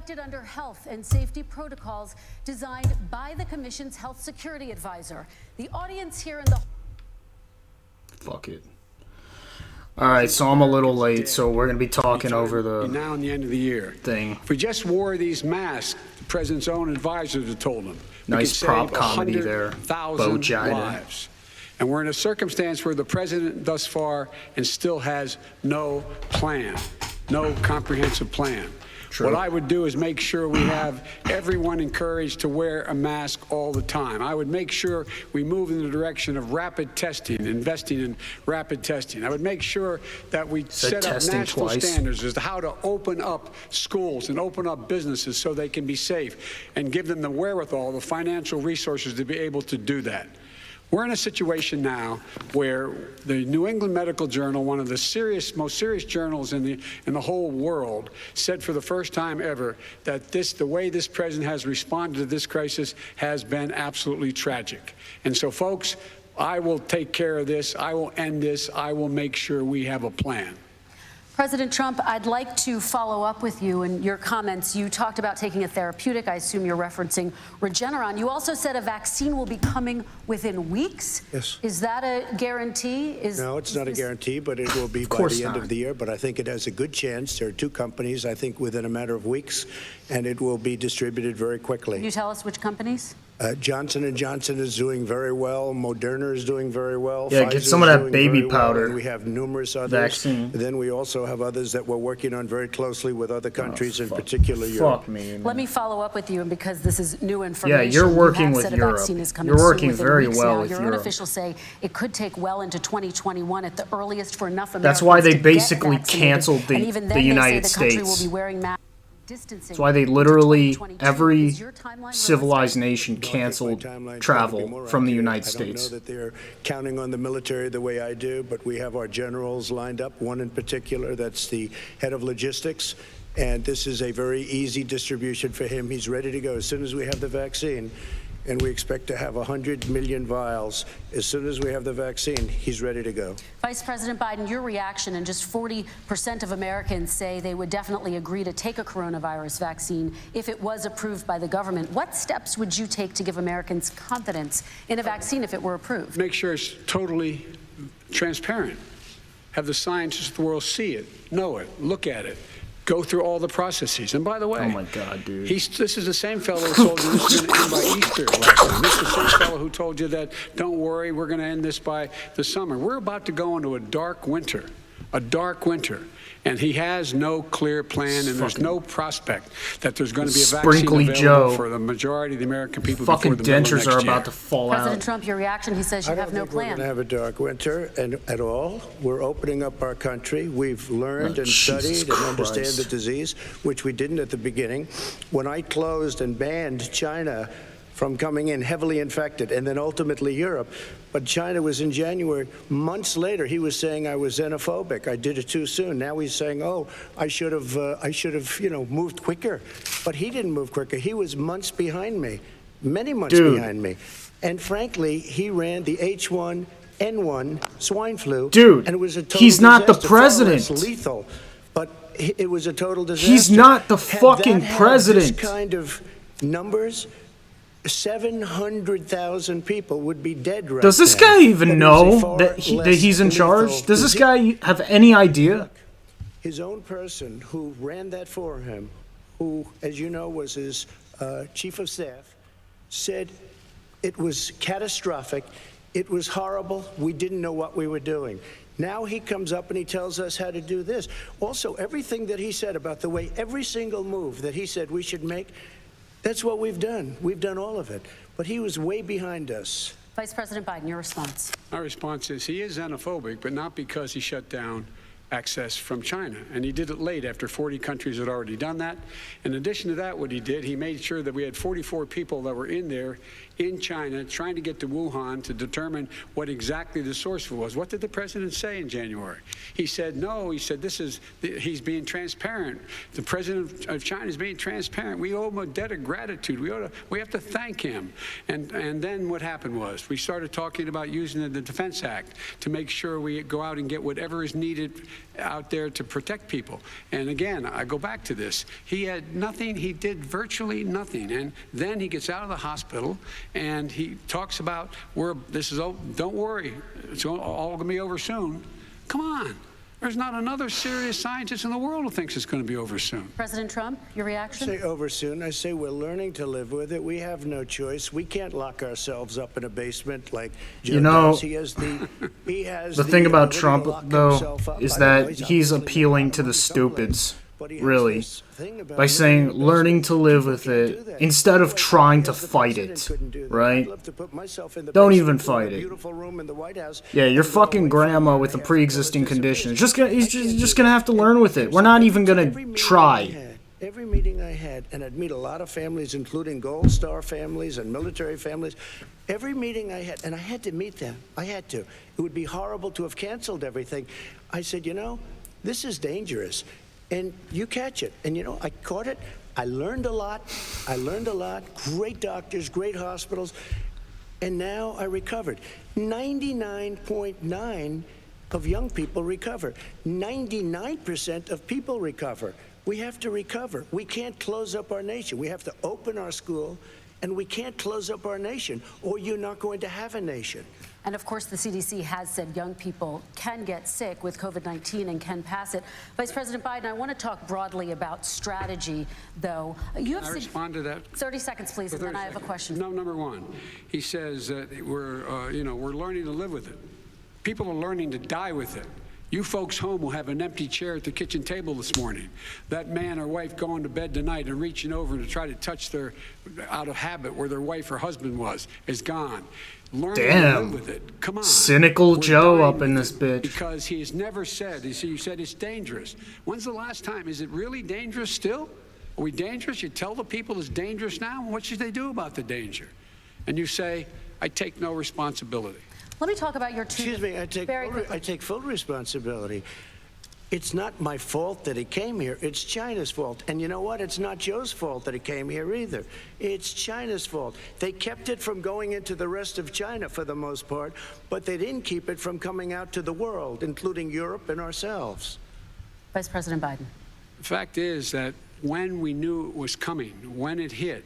conducted under health and safety protocols designed by the Commission's health security advisor. The audience here in the... Fuck it. Alright, so I'm a little late, so we're going to be talking over the now in the end of the year thing. If we just wore these masks, the president's own advisors have told him. Nice prop comedy there. Bo Lives. And we're in a circumstance where the president thus far and still has no plan, no comprehensive plan. True. What I would do is make sure we have everyone encouraged to wear a mask all the time. I would make sure we move in the direction of rapid testing, investing in rapid testing. I would make sure that we set up national standards as to how to open up schools and open up businesses so they can be safe and give them the wherewithal, the financial resources to be able to do that. We're in a situation now where the New England Medical Journal, one of the most serious journals in the whole world, said for the first time ever that the way this president has responded to this crisis has been absolutely tragic. And so, folks, I will take care of this. I will end this. I will make sure we have a plan. President Trump, I'd like to follow up with you in your comments. You talked about taking a therapeutic. I assume you're referencing Regeneron. You also said a vaccine will be coming within weeks. Yes. Is that a guarantee? No, it's not a guarantee, but it will be by the end of the year. But I think it has a good chance. There are two companies, I think, within a matter of weeks, and it will be distributed very quickly. Can you tell us which companies? Johnson & Johnson is doing very well. Moderna is doing very well. Yeah, Pfizer get some of that baby powder. Well, and we have numerous others. Vaccine. Then we also have others that we're working on very closely with other countries, in particular Europe. Fuck me. Let me follow up with you, and because this is new information. Yeah, you're working with said Europe. A vaccine is coming You're working soon, very weeks well now. with Your Europe. own officials say it could take well into 2021 at the earliest for enough Americans That's why they to get basically vaccinated. canceled And even then, the United they say the country States. will be wearing masks. That's why they literally, every civilized nation canceled travel from the United States. I don't know that they're counting on the military the way I do, but we have our generals lined up, one in particular that's the head of logistics, and this is a very easy distribution for him. He's ready to go as soon as we have the vaccine, and we expect to have 100 million vials. As soon as we have the vaccine, he's ready to go. Vice President Biden, your reaction, and just 40% of Americans say they would definitely agree to take a coronavirus vaccine if it was approved by the government. What steps would you take to give Americans confidence in a vaccine if it were approved? Make sure it's totally transparent. Have the scientists of the world see it, know it, look at it. Go through all the processes. And by the way, oh my God, dude. This is the same fellow who told you this is going to end by Easter last time. This is the same fellow who told you that, don't worry, we're going to end this by the summer. We're about to go into a dark winter. And he has no clear plan, and there's no prospect that there's going to be a vaccine available for the majority of the American people before the middle of next year. Dentures are about to fall out. President Trump, your reaction, he says you have no plan. I don't think we're going to have a dark winter at all. We're opening up our country. We've learned and studied and understand the disease, which we didn't at the beginning. When I closed and banned China from coming in heavily infected, and then ultimately Europe. But China was in January. Months later, he was saying I was xenophobic. I did it too soon. Now he's saying, oh, I should have, moved quicker. But he didn't move quicker. He was months behind me, many months behind me. And frankly, he ran the H1N1 swine flu. Dude, and it was a total he's not disaster, the president. far less lethal, but it was a total disaster. He's not the fucking president. This kind of numbers. 700,000 people would be dead right now. Does this guy even know that he's in charge? Does this guy have any idea? His own person who ran that for him, who, as you know, was his chief of staff, said it was catastrophic, it was horrible, we didn't know what we were doing. Now he comes up and he tells us how to do this. Also, everything that he said about the way every single move that he said we should make, that's what we've done. We've done all of it. But he was way behind us. Vice President Biden, your response. My response is he is xenophobic, but not because he shut down access from China. And he did it late after 40 countries had already done that. In addition to that, what he did, he made sure that we had 44 people that were in there in China trying to get to Wuhan to determine what exactly the source was. What did the president say in January? He said, no, he said, he's being transparent. The president of China is being transparent. We owe him a debt of gratitude. We have to thank him. And then what happened was we started talking about using the Defense Act to make sure we go out and get whatever is needed out there to protect people. And again, I go back to this. He had nothing. He did virtually nothing. And then he gets out of the hospital and he talks about don't worry, it's all going to be over soon. Come on. There's not another serious scientist in the world who thinks it's going to be over soon. President Trump, your reaction? I say over soon. I say we're learning to live with it. We have no choice. We can't lock ourselves up in a basement like Joe does. He has the thing about Trump, though, is that he's appealing to the stupids, really, by saying learning to live with it instead of trying to fight it, right? Don't even fight it. Yeah, your fucking grandma with a pre-existing condition he's just gonna have to learn with it. We're not even gonna try. Every meeting I had, and I'd meet a lot of families, including Gold Star families and military families. Every meeting I had, and I had to meet them. I had to. It would be horrible to have canceled everything. I said, this is dangerous. And you catch it. And, I caught it. I learned a lot. Great doctors, great hospitals. And now I recovered. 99.9% of young people recover. 99% of people recover. We have to recover. We can't close up our nation. We have to open our school, and we can't close up our nation, or you're not going to have a nation. And of course, the CDC has said young people can get sick with COVID-19 and can pass it. Vice President Biden, I want to talk broadly about strategy, though. Can I respond to that? 30 seconds, please, and then I have a question. No, number one, he says that we're learning to live with it. People are learning to die with it. You folks home will have an empty chair at the kitchen table this morning. That man or wife going to bed tonight and reaching over to try to touch out of habit where their wife or husband was, is gone. Learn to live with it. Come on. Cynical Joe up in this bitch. Because he's never said, you said it's dangerous. When's the last time? Is it really dangerous still? Are we dangerous? You tell the people it's dangerous now? What should they do about the danger? And you say, I take no responsibility. Let me talk about your two. Excuse me, I take full responsibility. It's not my fault that he came here. It's China's fault. And you know what? It's not Joe's fault that he came here either. It's China's fault. They kept it from going into the rest of China for the most part, but they didn't keep it from coming out to the world, including Europe and ourselves. Vice President Biden. The fact is that when we knew it was coming, when it hit,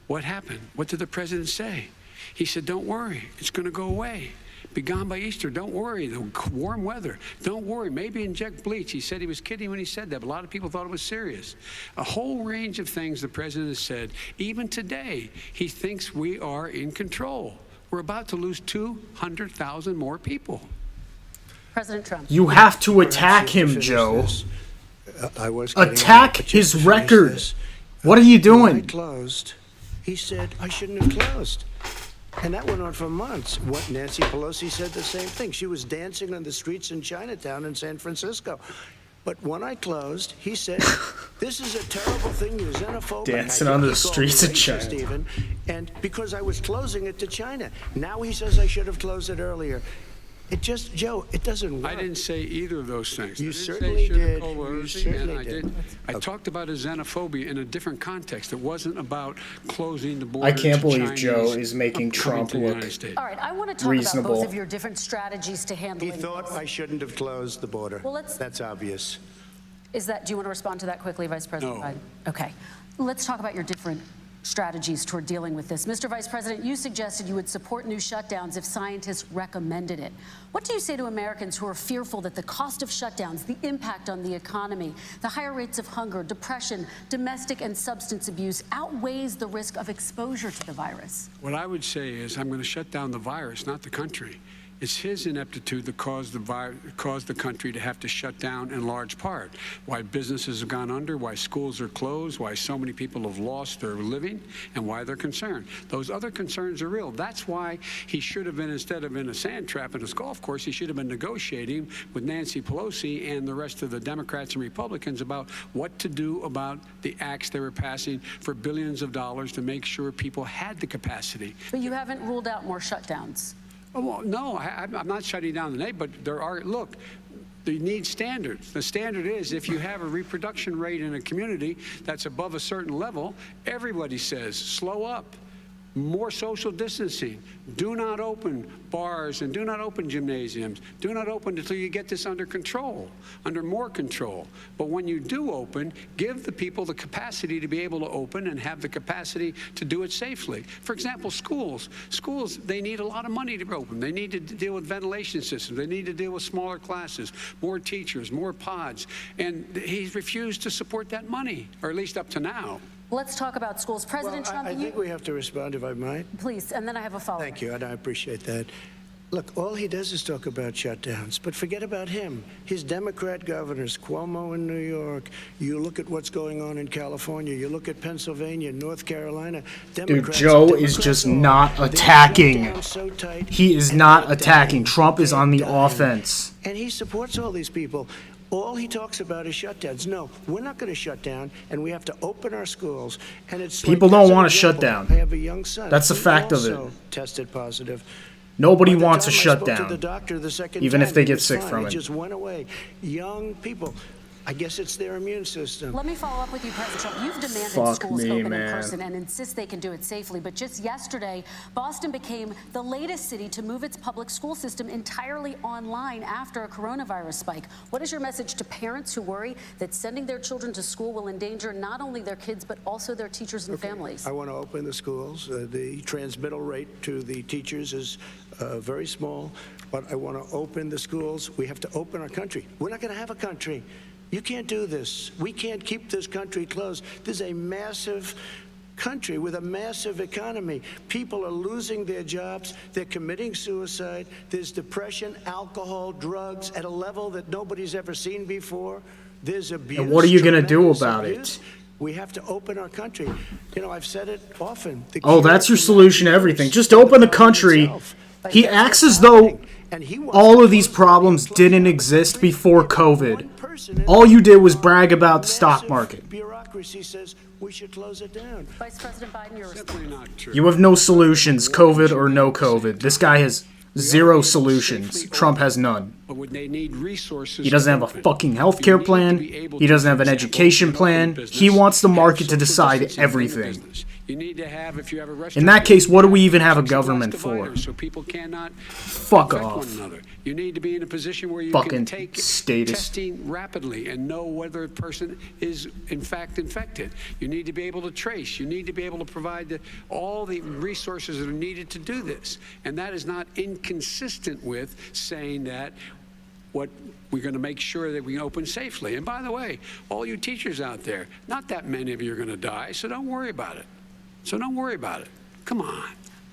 what happened? What did the president say? He said, don't worry, it's going to go away. Be gone by Easter. Don't worry. The warm weather. Don't worry. Maybe inject bleach. He said he was kidding when he said that, but a lot of people thought it was serious. A whole range of things the president has said. Even today, he thinks we are in control. We're about to lose 200,000 more people. President Trump. You have to attack him, Joe. Attack his record. What are you doing? When I closed, he said I shouldn't have closed. And that went on for months. What Nancy Pelosi said the same thing. She was dancing on the streets in Chinatown in San Francisco. But when I closed, he said, this is a terrible thing, you're xenophobic. Dancing on the streets of China. Even, and because I was closing it to China. Now he says I should have closed it earlier. It just, Joe, it doesn't work. I didn't say either of those things. You certainly did. I talked about a xenophobia in a different context. It wasn't about closing the border. I can't believe Chinese Joe is making Trump look all right, I want to talk reasonable. about both of your different strategies to handling He thought I shouldn't have closed the border. Well, that's obvious. Do you want to respond to that quickly, Vice President Biden? Okay. Let's talk about your different strategies toward dealing with this. Mr. Vice President, you suggested you would support new shutdowns if scientists recommended it. What do you say to Americans who are fearful that the cost of shutdowns, the impact on the economy, the higher rates of hunger, depression, domestic and substance abuse outweighs the risk of exposure to the virus? What I would say is I'm going to shut down the virus, not the country. It's his ineptitude that caused the country to have to shut down in large part. Why businesses have gone under, why schools are closed, why so many people have lost their living, and why they're concerned. Those other concerns are real. That's why he should have been, instead of in a sand trap in his golf course, he should have been negotiating with Nancy Pelosi and the rest of the Democrats and Republicans about what to do about the acts they were passing for billions of dollars to make sure people had the capacity. But you haven't ruled out more shutdowns. Oh, well, no, I'm not shutting down the neighborhood, but there are, look, you need standards. The standard is if you have a reproduction rate in a community that's above a certain level, everybody says, slow up. more social distancing. Do not open bars and do not open gymnasiums. Do not open until you get this under control, under more control. But when you do open, give the people the capacity to be able to open and have the capacity to do it safely. For example, schools. Schools, they need a lot of money to open. They need to deal with ventilation systems. They need to deal with smaller classes, more teachers, more pods. And he's refused to support that money, or at least up to now. Let's talk about schools. President Trump, I think we have to respond, if I might. Please, and then I have a follow-up. Thank you, and I appreciate that. Look, all he does is talk about shutdowns, but forget about him. His Democrat governors, Cuomo in New York, you look at what's going on in California, you look at Pennsylvania, North Carolina. Dude, Joe is just not attacking. He is not attacking. Trump is on the offense. And he supports all these people. All he talks about is shutdowns. No, we're not going to shut down, and we have to open our schools. And it's people don't want to shut down. I have a young son. That's the fact of it. Tested positive. Nobody wants a shutdown, even if they get sick from from it. it. It just went away. Young people. I guess it's their immune system. Let me follow up with you, President Trump. You've demanded schools open in person and insist they can do it safely. But just yesterday, Boston became the latest city to move its public school system entirely online after a coronavirus spike. What is your message to parents who worry that sending their children to school will endanger not only their kids, but also their teachers and families? I want to open the schools. The transmittal rate to the teachers is very small, but I want to open the schools. We have to open our country. We're not going to have a country. You can't do this. We can't keep this country closed. This is a massive country with a massive economy. People are losing their jobs. They're committing suicide. There's depression, alcohol, drugs at a level that nobody's ever seen before. There's abuse. And what are you going to do about abuse. it? We have to open our country. You know, I've said it often. Oh, that's your solution to everything. Just open the country. He acts as though all of these problems didn't exist before COVID. All you did was brag about the stock market. Bureaucracy says we should close it down. Vice President Biden, your response. Simply not true. You have no solutions, COVID or no COVID. This guy has zero solutions. Trump has none. But would they need resources? He doesn't have a fucking healthcare plan. He doesn't have an education plan. He wants the market to decide everything. You need to have, if you have a restaurant, In that case, what do we even have a government for? So people cannot Fuck infect off. one another. You need to be in a position where you Fucking can take statist. testing rapidly and know whether a person is in fact infected. You need to be able to trace. You need to be able to provide all the resources that are needed to do this. And that is not inconsistent with saying that what we're going to make sure that we open safely. And by the way, all you teachers out there, not that many of you are going to die, so don't worry about it. So don't worry about it. Come on.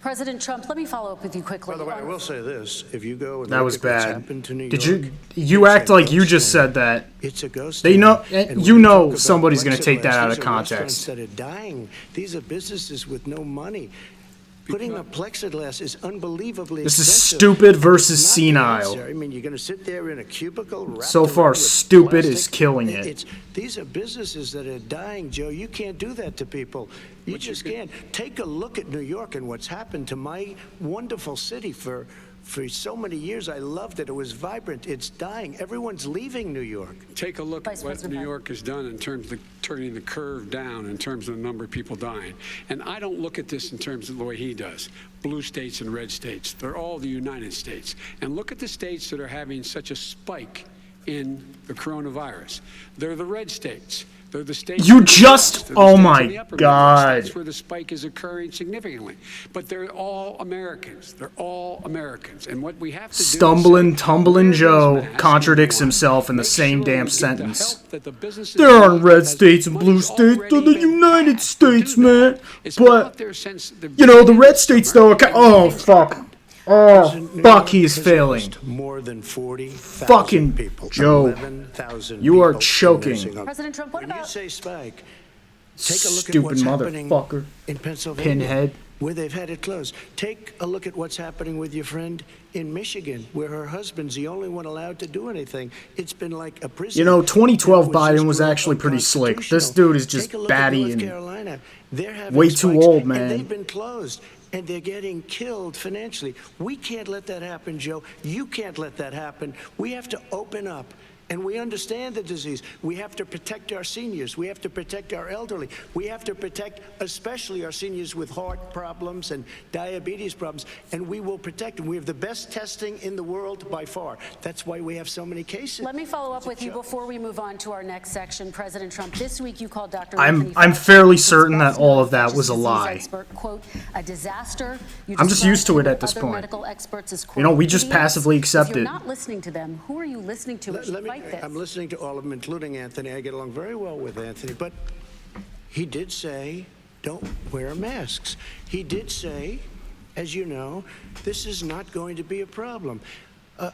President Trump, let me follow up with you quickly. By the way, I will say this: if you go and That look was at what's bad. happened to New Did York, you it's act a like you ghost just town. said that? It's a ghost. They town. know, And when you know talk about somebody's going to take that plexiglass, out of these are restaurants context. that are dying. These are businesses with no money. Putting up plexiglass is unbelievably This is expensive. stupid versus It's not the senile. answer. I mean, you're going to sit there in a cubicle. wrapped So far, around with stupid is plastic. killing it. These are businesses that are dying, Joe. You can't do that to people. You just can't. Take a look at New York and what's happened to my wonderful city for so many years. I loved it. It was vibrant. It's dying. Everyone's leaving New York. Take a look Vice at what President New Biden. York has done in terms of turning the curve down in terms of the number of people dying. And I don't look at this in terms of the way he does. Blue states and red states. They're all the United States. And look at the states that are having such a spike in the coronavirus. They're the red states. They're the states. You that are just- the oh states my in the upper God. Midwest. That's where the spike is occurring significantly. But they're all Americans. They're all Americans. And what we have to do is Stumbling, say, tumbling wear these Joe masks, contradicts number one. himself in the Make same sure damn we get the sentence. help that the businesses There aren't need red because states and blue money's states. They're the already been United passed to do States, that. man. It's been But, out there since the you know, the beginning red of states, summer, though. and Oh, nothing's fuck. happened. Oh, New fuck, York he is has failing. lost more than 40,000 Fucking people. Joe. 11,000 You are people in choking. nursing homes. President Trump, what When you about- say spike, take a look at Stupid what's happening motherfucker. in Pennsylvania, Pinhead. where they've had it closed. Take a look at what's happening with your friend in Michigan, where her husband's the only one allowed to do anything. It's been like a prison. You know, 2012 that Biden just was grew up actually pretty slick. This unconstitutional. dude is just Take a look at batty North and Carolina. They're having way too spikes, old, man. And they've been closed. And they're getting killed financially. We can't let that happen, Joe. You can't let that happen. We have to open up And we understand the disease. We have to protect our seniors. We have to protect our elderly. We have to protect especially our seniors with heart problems and diabetes problems. And we will protect them. We have the best testing in the world by far. That's why we have so many cases. Let me follow up with you before we move on to our next section. President Trump, this week you called Dr. I'm fairly certain that all of that was a lie. Expert, quote, a disaster. I'm just used to it at this point. Medical experts as, quote, you know, we just passively accept if it. you're not listening to them, who are you listening to as you fight this? I'm listening to all of them, including Anthony. I get along very well with Anthony, but he did say, don't wear masks. He did say, as you know, this is not going to be a problem.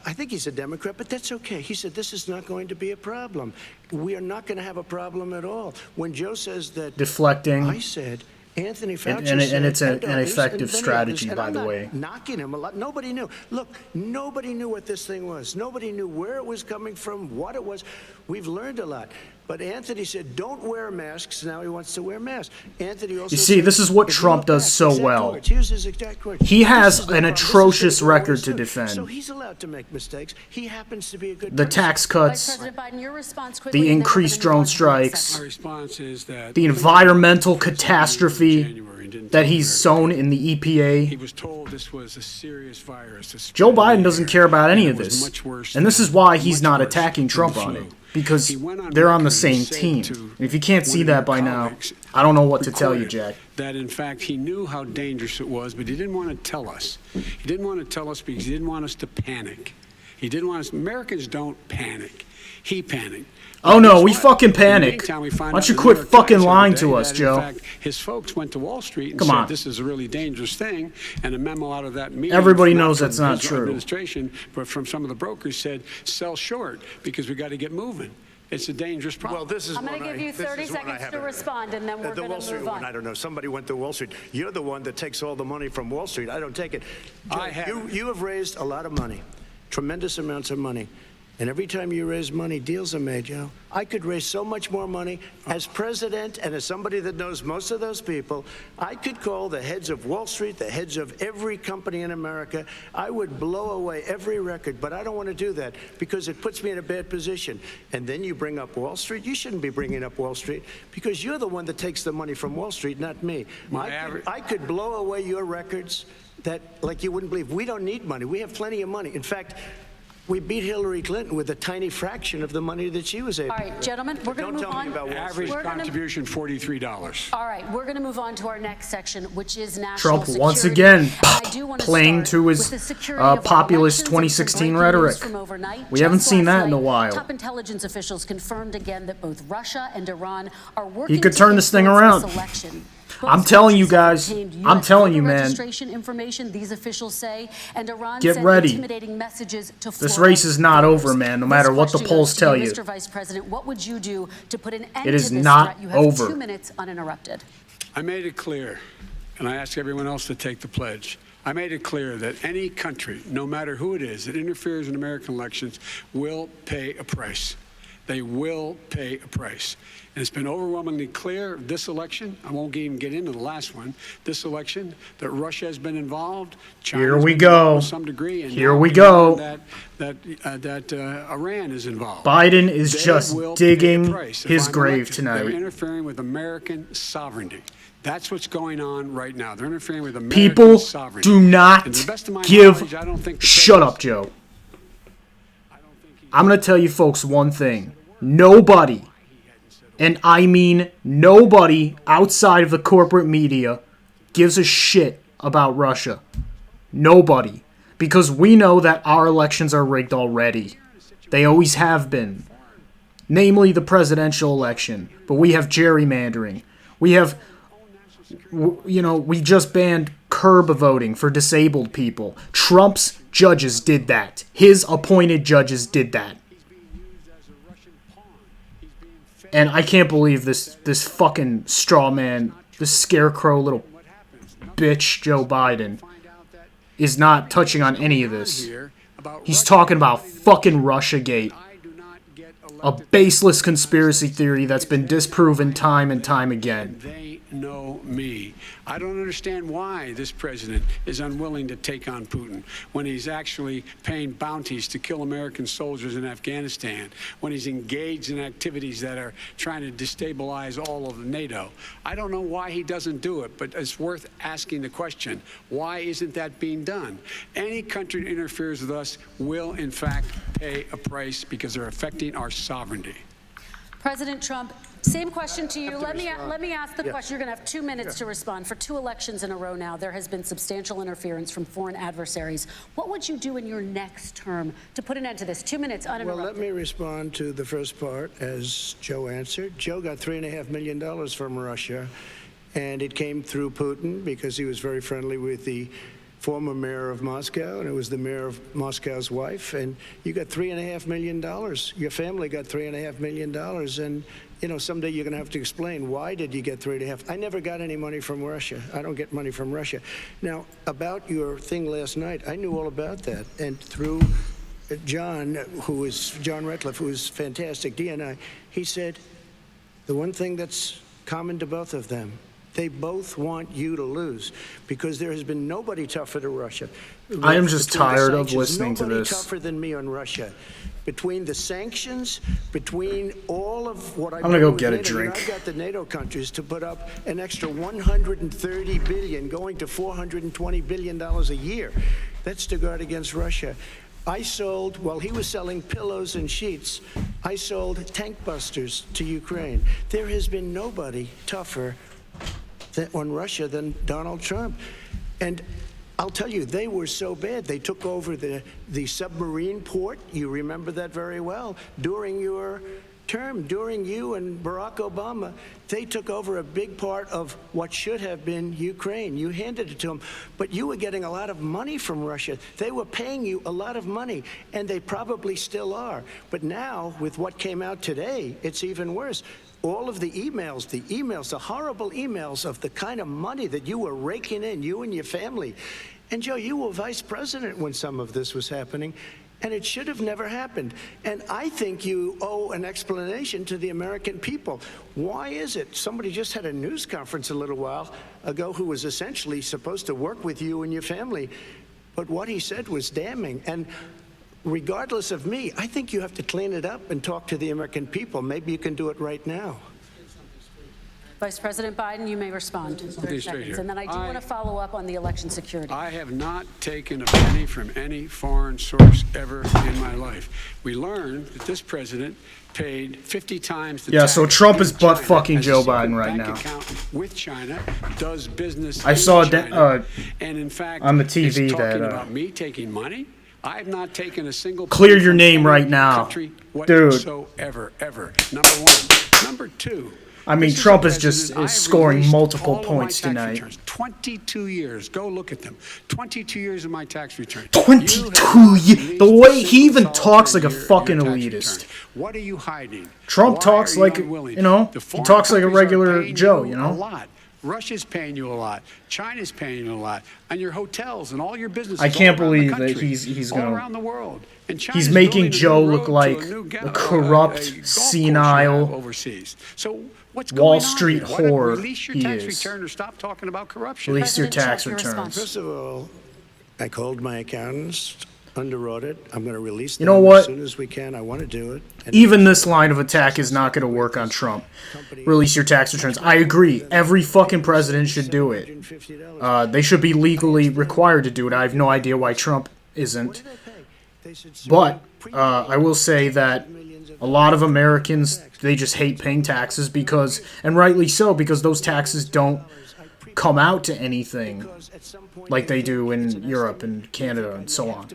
I think he's a Democrat, but that's okay. He said this is not going to be a problem. We are not going to have a problem at all. When Joe says that, deflecting, I said, Anthony Fauci and it's an others, effective and strategy, others, by I'm the not way. knocking him a lot. Nobody knew. Look, nobody knew what this thing was. Nobody knew where it was coming from, what it was. We've learned a lot. But Anthony said, don't wear masks. Now he wants to wear masks. Anthony also You see, said, this is what if you Trump look does back, so exact well. words. Here's his exact words. He has This is the an problem. This is atrocious what he record always to do. defend. So he's allowed to make mistakes. He happens to be a good The person. tax Vice cuts, President Biden, your response quickly, the and then we're increased gonna move drone on to the next strikes, section. My response is that the environmental catastrophe that he's sown in the he EPA. was told this was a serious virus. Joe Biden doesn't care about any of It was this. much worse And this than- is why he's much not worse attacking than Trump the on flu. it. Because He went on they're on the record same and said team. to And if you can't see one of that your by now, colleagues, I don't know what to tell you, recorded Jack. that in fact he knew how dangerous it was, but he didn't want to tell us. He didn't want to tell us because he didn't want us to panic. He didn't want us. Americans don't panic. He panicked. Oh, no, Guess we what? fucking In the panic. meantime, we find Why out don't you in the quit New York fucking Times the other lying day to us, that, Joe? In fact, his folks went to Wall Street and Come said on. this is a really dangerous thing, and a memo out of that meeting. Everybody not knows from that's not his true. Administration, but from some of the brokers said sell short because we got to get moving. It's a dangerous problem. Well, this is I'm going to one give you this 30 is one I seconds to haven't- respond, and then we're The going Wall to Street move one, on. I don't know. Somebody went to Wall Street. You're the one that takes all the money from Wall Street. I don't take it. I haven't. You have raised a lot of money, tremendous amounts of money. And every time you raise money, deals are made, Joe. I could raise so much more money. As president and as somebody that knows most of those people, I could call the heads of Wall Street, the heads of every company in America. I would blow away every record, but I don't want to do that because it puts me in a bad position. And then you bring up Wall Street. You shouldn't be bringing up Wall Street because you're the one that takes the money from Wall Street, not me. I could blow away your records that, like you wouldn't believe. We don't need money. We have plenty of money. In fact, we beat Hillary Clinton with a tiny fraction of the money that she was able All right, gentlemen, we're going to move Don't tell on. me about Wall Average Street. contribution $43. All right, we're going to move on to our next section, which is national Trump security. once again And I do want to playing start to his with the security of our populist elections and some 2016 breaking rhetoric. news from overnight. We haven't Just seen last that in a night, while. Top intelligence officials confirmed again that both Russia and Iran are working could to turn this thing influence around. this election. I'm telling you Countries have guys, obtained I'm US telling you, voter man. registration information, these officials say, and Iran Get sent ready. intimidating messages to This Florida race is not voters. over, man, no This matter what the question polls goes to tell you, you. Mr. Vice President, what would you do to put an end It to is this not threat? You have over. 2 minutes uninterrupted. I made it clear, and I ask everyone else to take the pledge. I made it clear that any country, no matter who it is, that interferes in American elections will pay a price. They will pay a price. And it's been overwhelmingly clear this election, I won't even get into the last one, this election, that Russia has been involved, China Here has we been go. involved to some degree, and Here now we we go. learn that Iran is involved. Biden is They just will pay a digging price if his I'm grave elected. They're tonight. interfering with American sovereignty. That's what's going on right now. They're interfering with American People sovereignty. do not And to the best of my give. knowledge, I don't think the Shut up, president- Joe. I'm going to tell you folks one thing. Nobody, and I mean nobody outside of the corporate media, gives a shit about Russia. Nobody. Because we know that our elections are rigged already. They always have been. Namely the presidential election. But we have gerrymandering. We have, we just banned curb voting for disabled people. Trump's judges did that. His appointed judges did that. And I can't believe this fucking straw man, this scarecrow little bitch Joe Biden is not touching on any of this. He's talking about fucking Russiagate. A baseless conspiracy theory that's been disproven time and time again. know me. I don't understand why this president is unwilling to take on Putin when he's actually paying bounties to kill American soldiers in Afghanistan, when he's engaged in activities that are trying to destabilize all of NATO. I don't know why he doesn't do it, but it's worth asking the question, why isn't that being done? Any country that interferes with us will, in fact, pay a price because they're affecting our sovereignty. President Trump, same question to you. Let me ask the question. You're going to have 2 minutes to respond. For 2 elections in a row now, there has been substantial interference from foreign adversaries. What would you do in your next term to put an end to this? 2 minutes uninterrupted. Well, let me respond to the first part, as Joe answered. Joe got $3.5 million from Russia, and it came through Putin because he was very friendly with the former mayor of Moscow, and it was the mayor of Moscow's wife, and you got $3.5 million. Your family got $3.5 million, and, you know, someday you're going to have to explain, why did you get 3.5? I never got any money from Russia. I don't get money from Russia. Now, about your thing last night, I knew all about that, and through John Ratcliffe, who is fantastic, DNI, he said, the one thing that's common to both of them, they both want you to lose, because there has been nobody tougher to Russia. I am just tired of listening to nobody this. tougher than me on Russia. Between the sanctions, between all of what I'm gonna go get a NATO, drink. I got the NATO countries to put up an extra $130 billion, going to $420 billion a year. That's to guard against Russia. I sold, while he was selling pillows and sheets, I sold tank busters to Ukraine. There has been nobody tougher on Russia than Donald Trump. And I'll tell you, they were so bad. They took over the submarine port. You remember that very well. During your term, during you and Barack Obama, they took over a big part of what should have been Ukraine. You handed it to them, but you were getting a lot of money from Russia. They were paying you a lot of money, and they probably still are. But now, with what came out today, it's even worse. All of the emails, the horrible emails of the kind of money that you were raking in, you and your family. And Joe, you were vice president when some of this was happening, and it should have never happened. And I think you owe an explanation to the American people. Why is it? Somebody just had a news conference a little while ago who was essentially supposed to work with you and your family, but what he said was damning. And regardless of me, I think you have to clean it up and talk to the American people. Maybe you can do it right now. Vice President Biden, you may respond. 30 seconds. And then I do want to follow up on the election security. I have not taken a penny from any foreign source ever in my life. We learned that this president paid 50 times the tax so Trump is in butt China, fucking has a Joe secret Biden right bank now. account with China, does business I in saw China, and in fact, on the TV is talking that, about me taking money. I have not taken a single Clear penny your from name any right now, country dude. whatsoever, ever. Number one. Number two. I mean, This is Trump a is just president, is I scoring released multiple all of my points tax tonight. returns. 22 years. Go look at them. 22 years of my tax return. 22 You have not years. released The a way he single even talks like a solitary fucking your tax elitist. return. What are you hiding? Trump Why talks are you like, unwilling? you know, The he foreign talks like a countries are regular paying Joe, you you a know? lot. Russia's paying you a lot. China's paying you a lot. And your hotels and all your businesses I can't all around the believe that country, he's all gonna. around the world. And He's China's making building a Joe new look road like to a new a corrupt, golf course senile, you have overseas. So what's Wall going on Street here? Why don't whore release your he tax is. return or stop talking about corruption? Release your President tax Trump, your returns. First of all, I called my accountants under audit. I'm going to release them You know what? as soon as we can. I want to do it. And Even this line of attack is not going to work on Trump. Release your tax returns. I agree. Every fucking president should do it. They should be legally required to do it. I have no idea why Trump isn't. But I will say that a lot of Americans, they just hate paying taxes because, and rightly so, because those taxes don't come out to anything like they do in Europe and Canada and so on.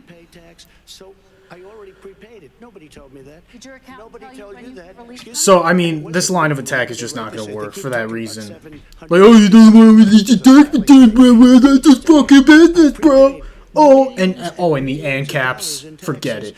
I already prepaid it. Nobody told me that. Did your accountant Nobody tell you told when you you that. released Excuse So, I mean, this line of attack is just not going to work for that reason. Like, oh, you don't want to release your tax return, bro. That's just fucking business, bro. Oh, and the ANCAPs, forget it.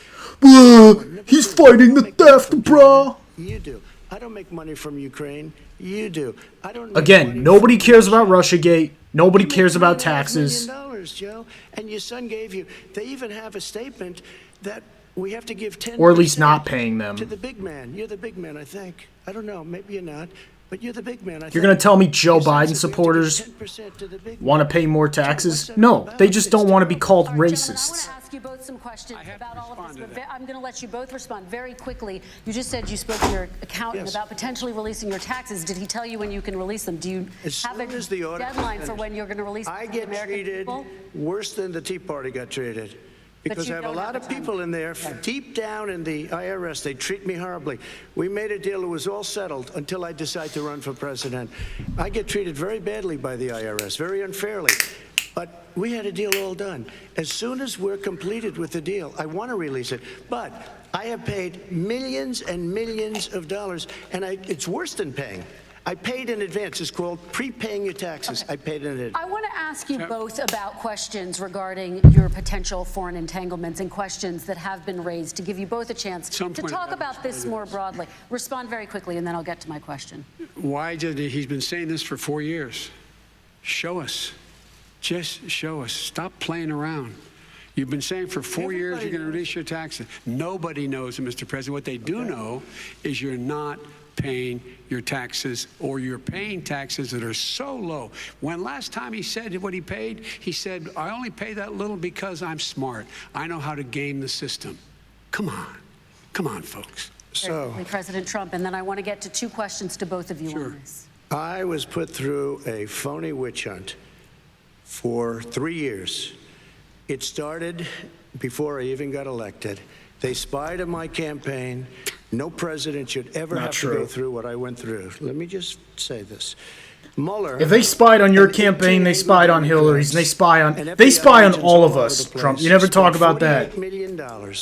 He's fighting the theft, bro. You do. I don't make money from Ukraine. You do. I don't. Again, nobody cares about Russiagate. Nobody cares about taxes. $1 million, Joe, and your son gave you. They even have a statement that we have to give 10%. Or at least not paying them. To the big man. You're the big man, I think. I don't know. Maybe you're not. But you're the big man. You're going to tell me Joe Biden supporters want to pay more taxes? No, they just don't want to be called racists. I want to ask you both some questions about all of this, but I'm going to let you both respond very quickly. You just said you spoke to your accountant about potentially releasing your taxes. Did he tell you when you can release them? Do you have a deadline for when you're going to release them? I get treated worse than the Tea Party got treated. Because I have a lot of people in there, deep down in the IRS, they treat me horribly. We made a deal, it was all settled until I decide to run for president. I get treated very badly by the IRS, very unfairly. But we had a deal all done. As soon as we're completed with the deal, I want to release it. But I have paid millions and millions of dollars, and it's worse than paying. I paid in advance. It's called prepaying your taxes. I paid in advance. I want to ask you both about questions regarding your potential foreign entanglements and questions that have been raised to give you both a chance to talk about this more broadly. Respond very quickly, and then I'll get to my question. Why did he's been saying this for 4 years? Show us. Just show us. Stop playing around. You've been saying for 4 years you're going to release your taxes. Nobody knows, Mr. President. What they do know is you're not paying your taxes, or you're paying taxes that are so low. When last time he said what he paid, he said, I only pay that little because I'm smart. I know how to game the system. Come on, folks. So, President Trump, and then I want to get to two questions to both of you on this. I was put through a phony witch hunt for 3 years. It started before I even got elected. They spied on my campaign. No president should ever have to go through what I went through. Let me just say this. Mueller. If they spied on your campaign, they spied on Hillary's, and they spy on all of us, Trump. You never talk about that. $48 million.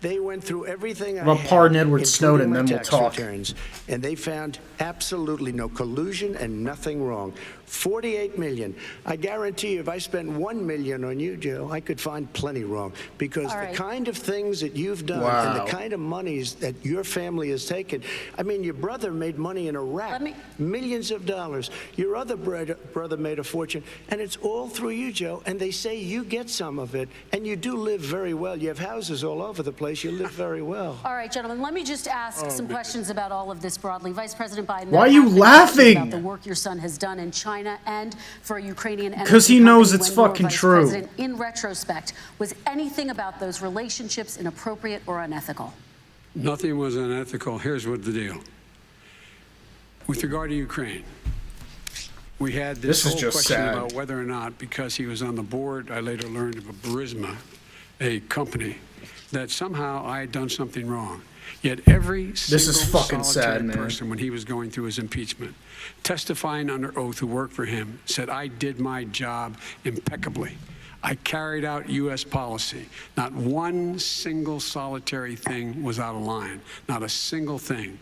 They went through everything. Well, pardon Edward Snowden, then we'll talk. Returns, and they found absolutely no collusion and nothing wrong. 48 million. I guarantee you, if I spent 1 million on you, Joe, I could find plenty wrong. Because the kind of things that you've done and the kind of monies that your family has taken. I mean, your brother made money in Iraq, millions of dollars. Your other brother made a fortune, and it's all through you, Joe. And they say you get some of it, and you do live very well. You have houses all over the place. You live very well. All right, gentlemen, let me just ask some questions about all of this broadly. Vice President Biden, why are you laughing? About the work your son has done in China and for Ukrainian energy. Because he knows it's fucking true. President, in retrospect, was anything about those relationships inappropriate or unethical? Nothing was unethical. Here's what the deal. With regard to Ukraine, we had this whole question about whether or not, because he was on the board, I later learned of a Burisma, a company, that somehow I had done something wrong. Yet every single solitary person, when he was going through his impeachment, testifying under oath who worked for him, said, I did my job impeccably. I carried out U.S. policy. Not one single solitary thing was out of line. Not a single thing,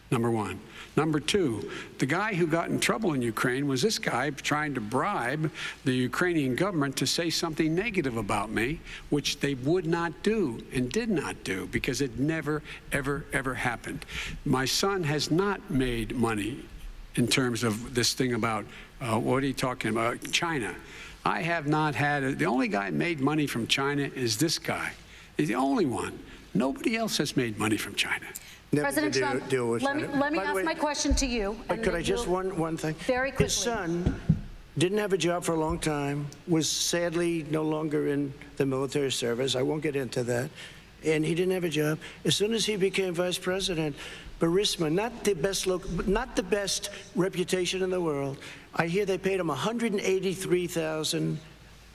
number one. Number two, the guy who got in trouble in Ukraine was this guy trying to bribe the Ukrainian government to say something negative about me, which they would not do and did not do because it never, ever, ever happened. My son has not made money in terms of this thing about, what are you talking about, China. I have not had, the only guy made money from China is this guy. He's the only one. Nobody else has made money from China. President Trump, let me ask my question to you. But could I just one thing? Very quickly. His son didn't have a job for a long time, was sadly no longer in the military service. I won't get into that. And he didn't have a job. As soon as he became vice president, Burisma, not the best reputation in the world. I hear they paid him $183,000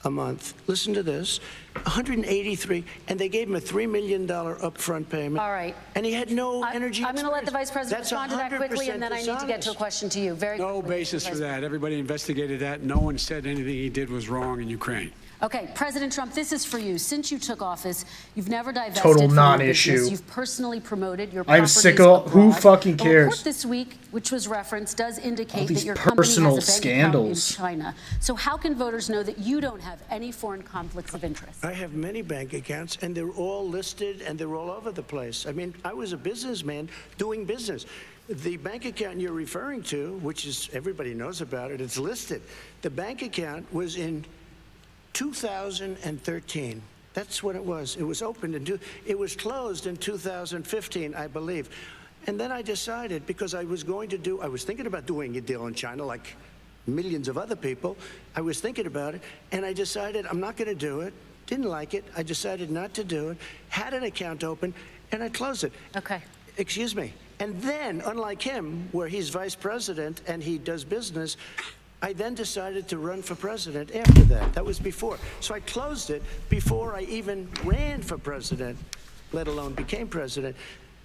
a month. Listen to this, 183, and they gave him a $3 million upfront payment. All right. And he had no energy. I'm going to let the Vice President respond to that quickly, and then I need to get to a question to you. Very quickly. No basis for that. Everybody investigated that. No one said anything he did was wrong in Ukraine. Okay, President Trump, this is for you. Since you took office, you've never divested total from non-issue. Your business. You've personally promoted your I'm sick of who fucking cares. A report this week, which was referenced, does indicate that your company has a bank account in China. So how can voters know that you don't have any foreign conflicts of interest? I have many bank accounts, and they're all listed, and they're all over the place. I mean, I was a businessman doing business. The bank account you're referring to, which is everybody knows about it, it's listed. The bank account was in 2013. That's what it was. It was opened it was closed in 2015, I believe. And then I decided, because I was thinking about doing a deal in China like millions of other people. I was thinking about it, and I decided I'm not going to do it. Didn't like it. I decided not to do it. Had an account open, and I closed it. Okay. Excuse me. And then, unlike him, where he's vice president and he does business, I then decided to run for president after that. That was before. So I closed it before I even ran for president, let alone became president.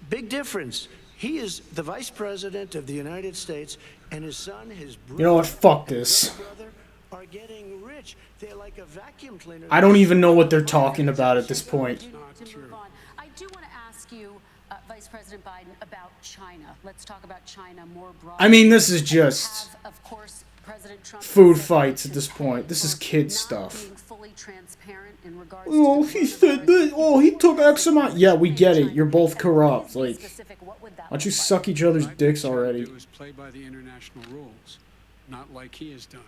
Big difference. He is the vice president of the United States, and his son, his brother, You know what? Fuck this. brother are getting rich. They're like a vacuum cleaner. I don't even know what they're talking about at this point. To move on, I do want to ask you, Vice President Biden, about China. Let's talk about China more broadly. I mean, this is just Of course, President Trump food fights at this point. This is kid stuff. being fully transparent in regards Oh, to the he said that. Oh, he took X amount. Yeah, we get it. You're both corrupt. Like, why don't you suck each other's dicks already? It was play by the international rules, not like he has done.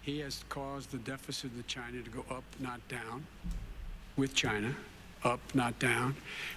He has caused the deficit of China to go up, not down, with China, up, not down.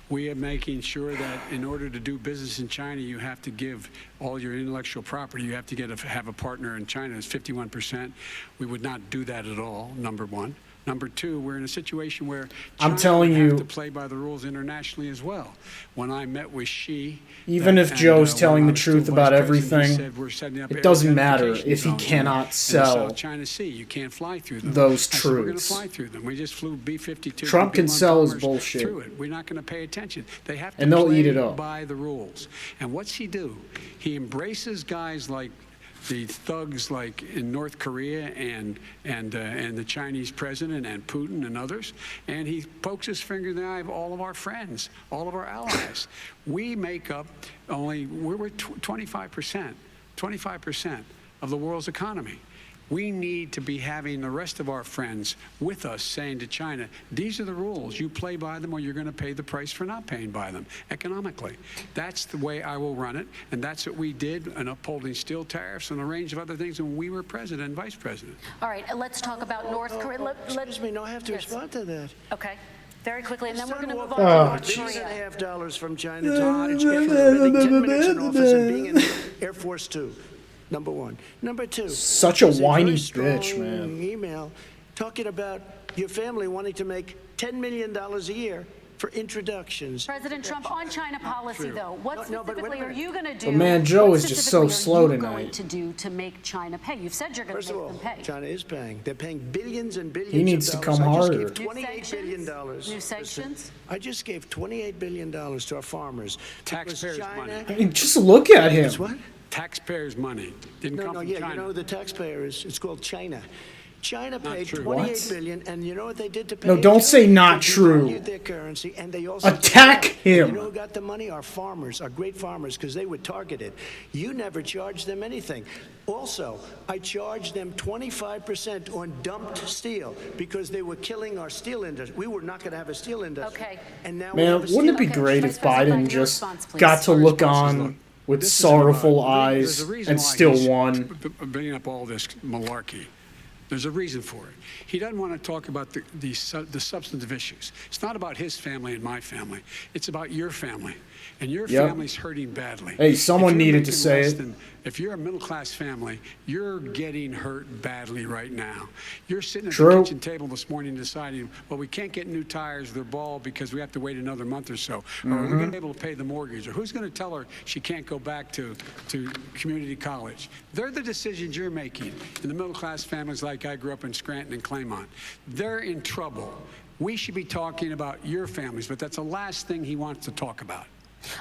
We are making sure that in order to do business in China, you have to give all your intellectual property. You have to have a partner in China. It's 51%. We would not do that at all, number one. Number two, we're in a situation where China I'm telling would you, have to play by the rules internationally as well. When I met with Xi, even if Joe's telling the truth about everything, it doesn't matter if he cannot sell China Sea. You can't fly through them. those I said, we're going to truths. fly through them. We just flew B-52. Trump can B-1 sell his bombers bullshit. through it. We're not going to pay attention. They have to And they'll play eat it up. by the rules. And what's he do? He embraces guys like the thugs like in North Korea and the Chinese president and Putin and others, and he pokes his finger in the eye of all of our friends, all of our allies. We make up we're 25% of the world's economy. We need to be having the rest of our friends with us saying to China, these are the rules. You play by them or you're going to pay the price for not paying by them economically. That's the way I will run it. And that's what we did in upholding steel tariffs and a range of other things when we were president and vice president. All right, let's talk about North Korea. Excuse me, no, I have to respond to that. Okay, very quickly, and then we're going to move $1 on to North Korea. $1.5 from China to spending 10 minutes in office and being in Air Force Two. Number one. Number two. Such a there's whiny very bitch, strong man. Email talking about your family wanting to make $10 million a year for introductions. President Trump, on China policy, though, what No, but wait a specifically are minute. you going to do? But man, Joe what is just so specifically slow are you going tonight. to do to make China pay? You've said you're going First to of make all, them pay. China is paying. They're paying billions and billions He needs to of dollars. come I just harder. gave $28 billion. New sanctions? I just gave $28 billion to our farmers. Taxpayers' Because China- money. I mean, just look at him. It's what? Taxpayers' money didn't No, come no, from yeah, China. you know the taxpayer it's called China. China Not paid true. $28 billion, and you know what they did to pay? No, it? don't say not They true. devalued their currency, and they also Attack him. You know who got the money? Our farmers, our great farmers, because they were targeted. You never charged them anything. Also, I charged them 25% on dumped steel because they were killing our steel industry. We were not going to have a steel industry. Okay. And now we Man, have a wouldn't it steel be Okay, great Vice if President Biden Biden, your just response, please. got to look on Look, with this is sorrowful about- eyes there's a reason and why still he's won? Bringing up all this malarkey. There's a reason for it. He doesn't want to talk about the substantive issues. It's not about his family and my family. It's about your family. And your Yep. family's hurting badly. Hey, someone If you're needed to making say less it. if you're a middle-class family, you're getting hurt badly right now. You're sitting at True. the kitchen table this morning deciding, well, we can't get new tires, they're bald, because we have to wait another month or so. Or are we going to be able to pay the mortgage? Or who's going to tell her she can't go back to community college? They're the decisions you're making in the middle-class families like I grew up in Scranton and Claymont. They're in trouble. We should be talking about your families, but that's the last thing he wants to talk about.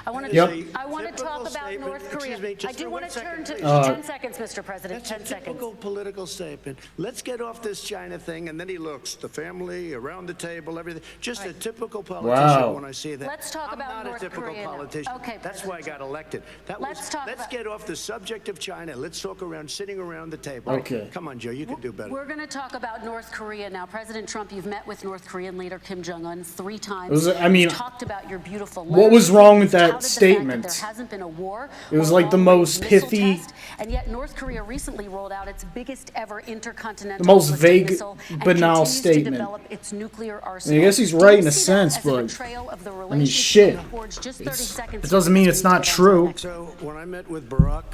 I want to Yep. I want to talk Typical about statement. North Korea. Excuse me, just I do for want one to turn second, to please. 10 seconds, Mr. President. That's 10 a seconds. typical political statement. Let's get off this China thing, and then he looks, the family, around the table, everything. Just a typical politician Wow. when I see that. Let's talk I'm about not North a typical Korea now. politician. Okay, That's why I got elected. Let's talk let's about- get off the subject of China. Let's talk around sitting around the table. Okay. Come on, Joe, you can do better. We're going to talk about North Korea now. President Trump, you've met with North Korean leader Kim Jong-un 3 times. Was it- I mean, You've talked about your beautiful What was wrong with that statement. There hasn't been a war. It was like the most pithy, and yet North Korea recently rolled out its biggest ever intercontinental, the most vague, banal statement. Its nuclear I arsenal. guess he's right in a sense, but I mean, shit. It doesn't mean it's not true. So when I met with Barack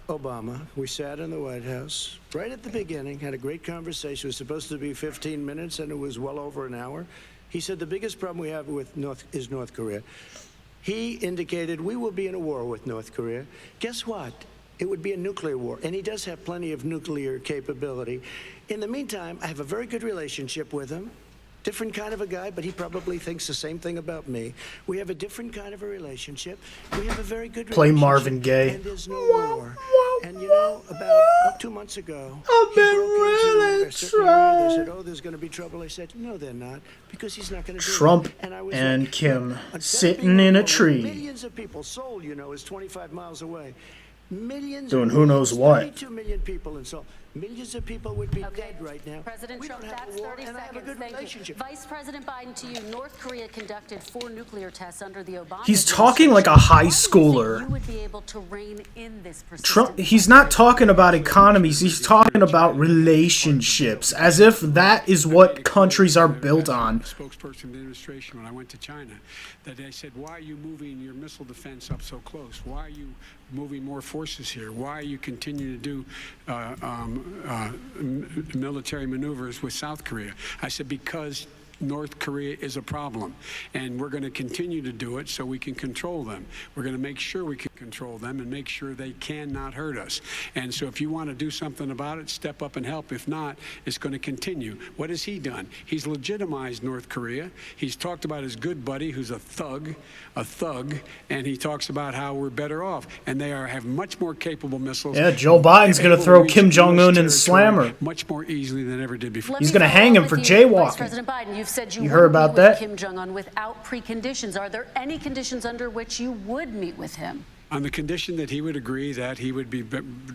Obama, we sat in the White House right at the beginning, had a great conversation. It was supposed to be 15 minutes, and it was well over an hour. He said the biggest problem we have with North Korea. He indicated we will be in a war with North Korea. Guess what? It would be a nuclear war, and he does have plenty of nuclear capability. In the meantime, I have a very good relationship with him. Different kind of a guy, but he probably thinks the same thing about me. We have a different kind of a relationship. We have a very good Play relationship. Marvin Gaye. And there's no war. And you know, about 2 months ago, I've been he broke really into a certain area. They said, "Oh, there's going to be trouble." I said, "No, they're not, because he's not going to do Trump it." And I was and like, Kim "Look, instead of sitting being in a alone, tree. Millions of people. Seoul, you know, is 25 miles away. Millions. Doing who knows what. 32 million people in Seoul. Millions of people would be dead right now. President We Trump, don't have that's a war, 30 and I have a seconds. good Thank you. relationship. Vice President Biden, to you. North Korea conducted 4 nuclear tests under the Obama He's talking like a high schooler. You would be able to rein in this Trump, he's not talking about economies, he's talking about relationships, as if that is what countries are built on. Spokesperson of the administration when I went to China, that they said, "Why are you moving your missile defense up so close? Why are you moving more forces here? Why are you continuing to do military maneuvers with South Korea?" I said, "Because North Korea is a problem, and we're going to continue to do it so we can control them. We're going to make sure we can control them and make sure they cannot hurt us. And so if you want to do something about it, step up and help. If not, it's going to continue." What has he done? He's legitimized North Korea. He's talked about his good buddy, who's a thug, and he talks about how we're better off. And they have much more capable missiles. Yeah, Joe Biden's going to throw Kim Jong-un in the slammer. Much more easily than ever did before. He's going to hang him for jaywalking. Vice President Biden, you've said you heard would about meet with that? Kim Jong-un without preconditions. Are there any conditions under which you would meet with him? On the condition that he would agree that he would be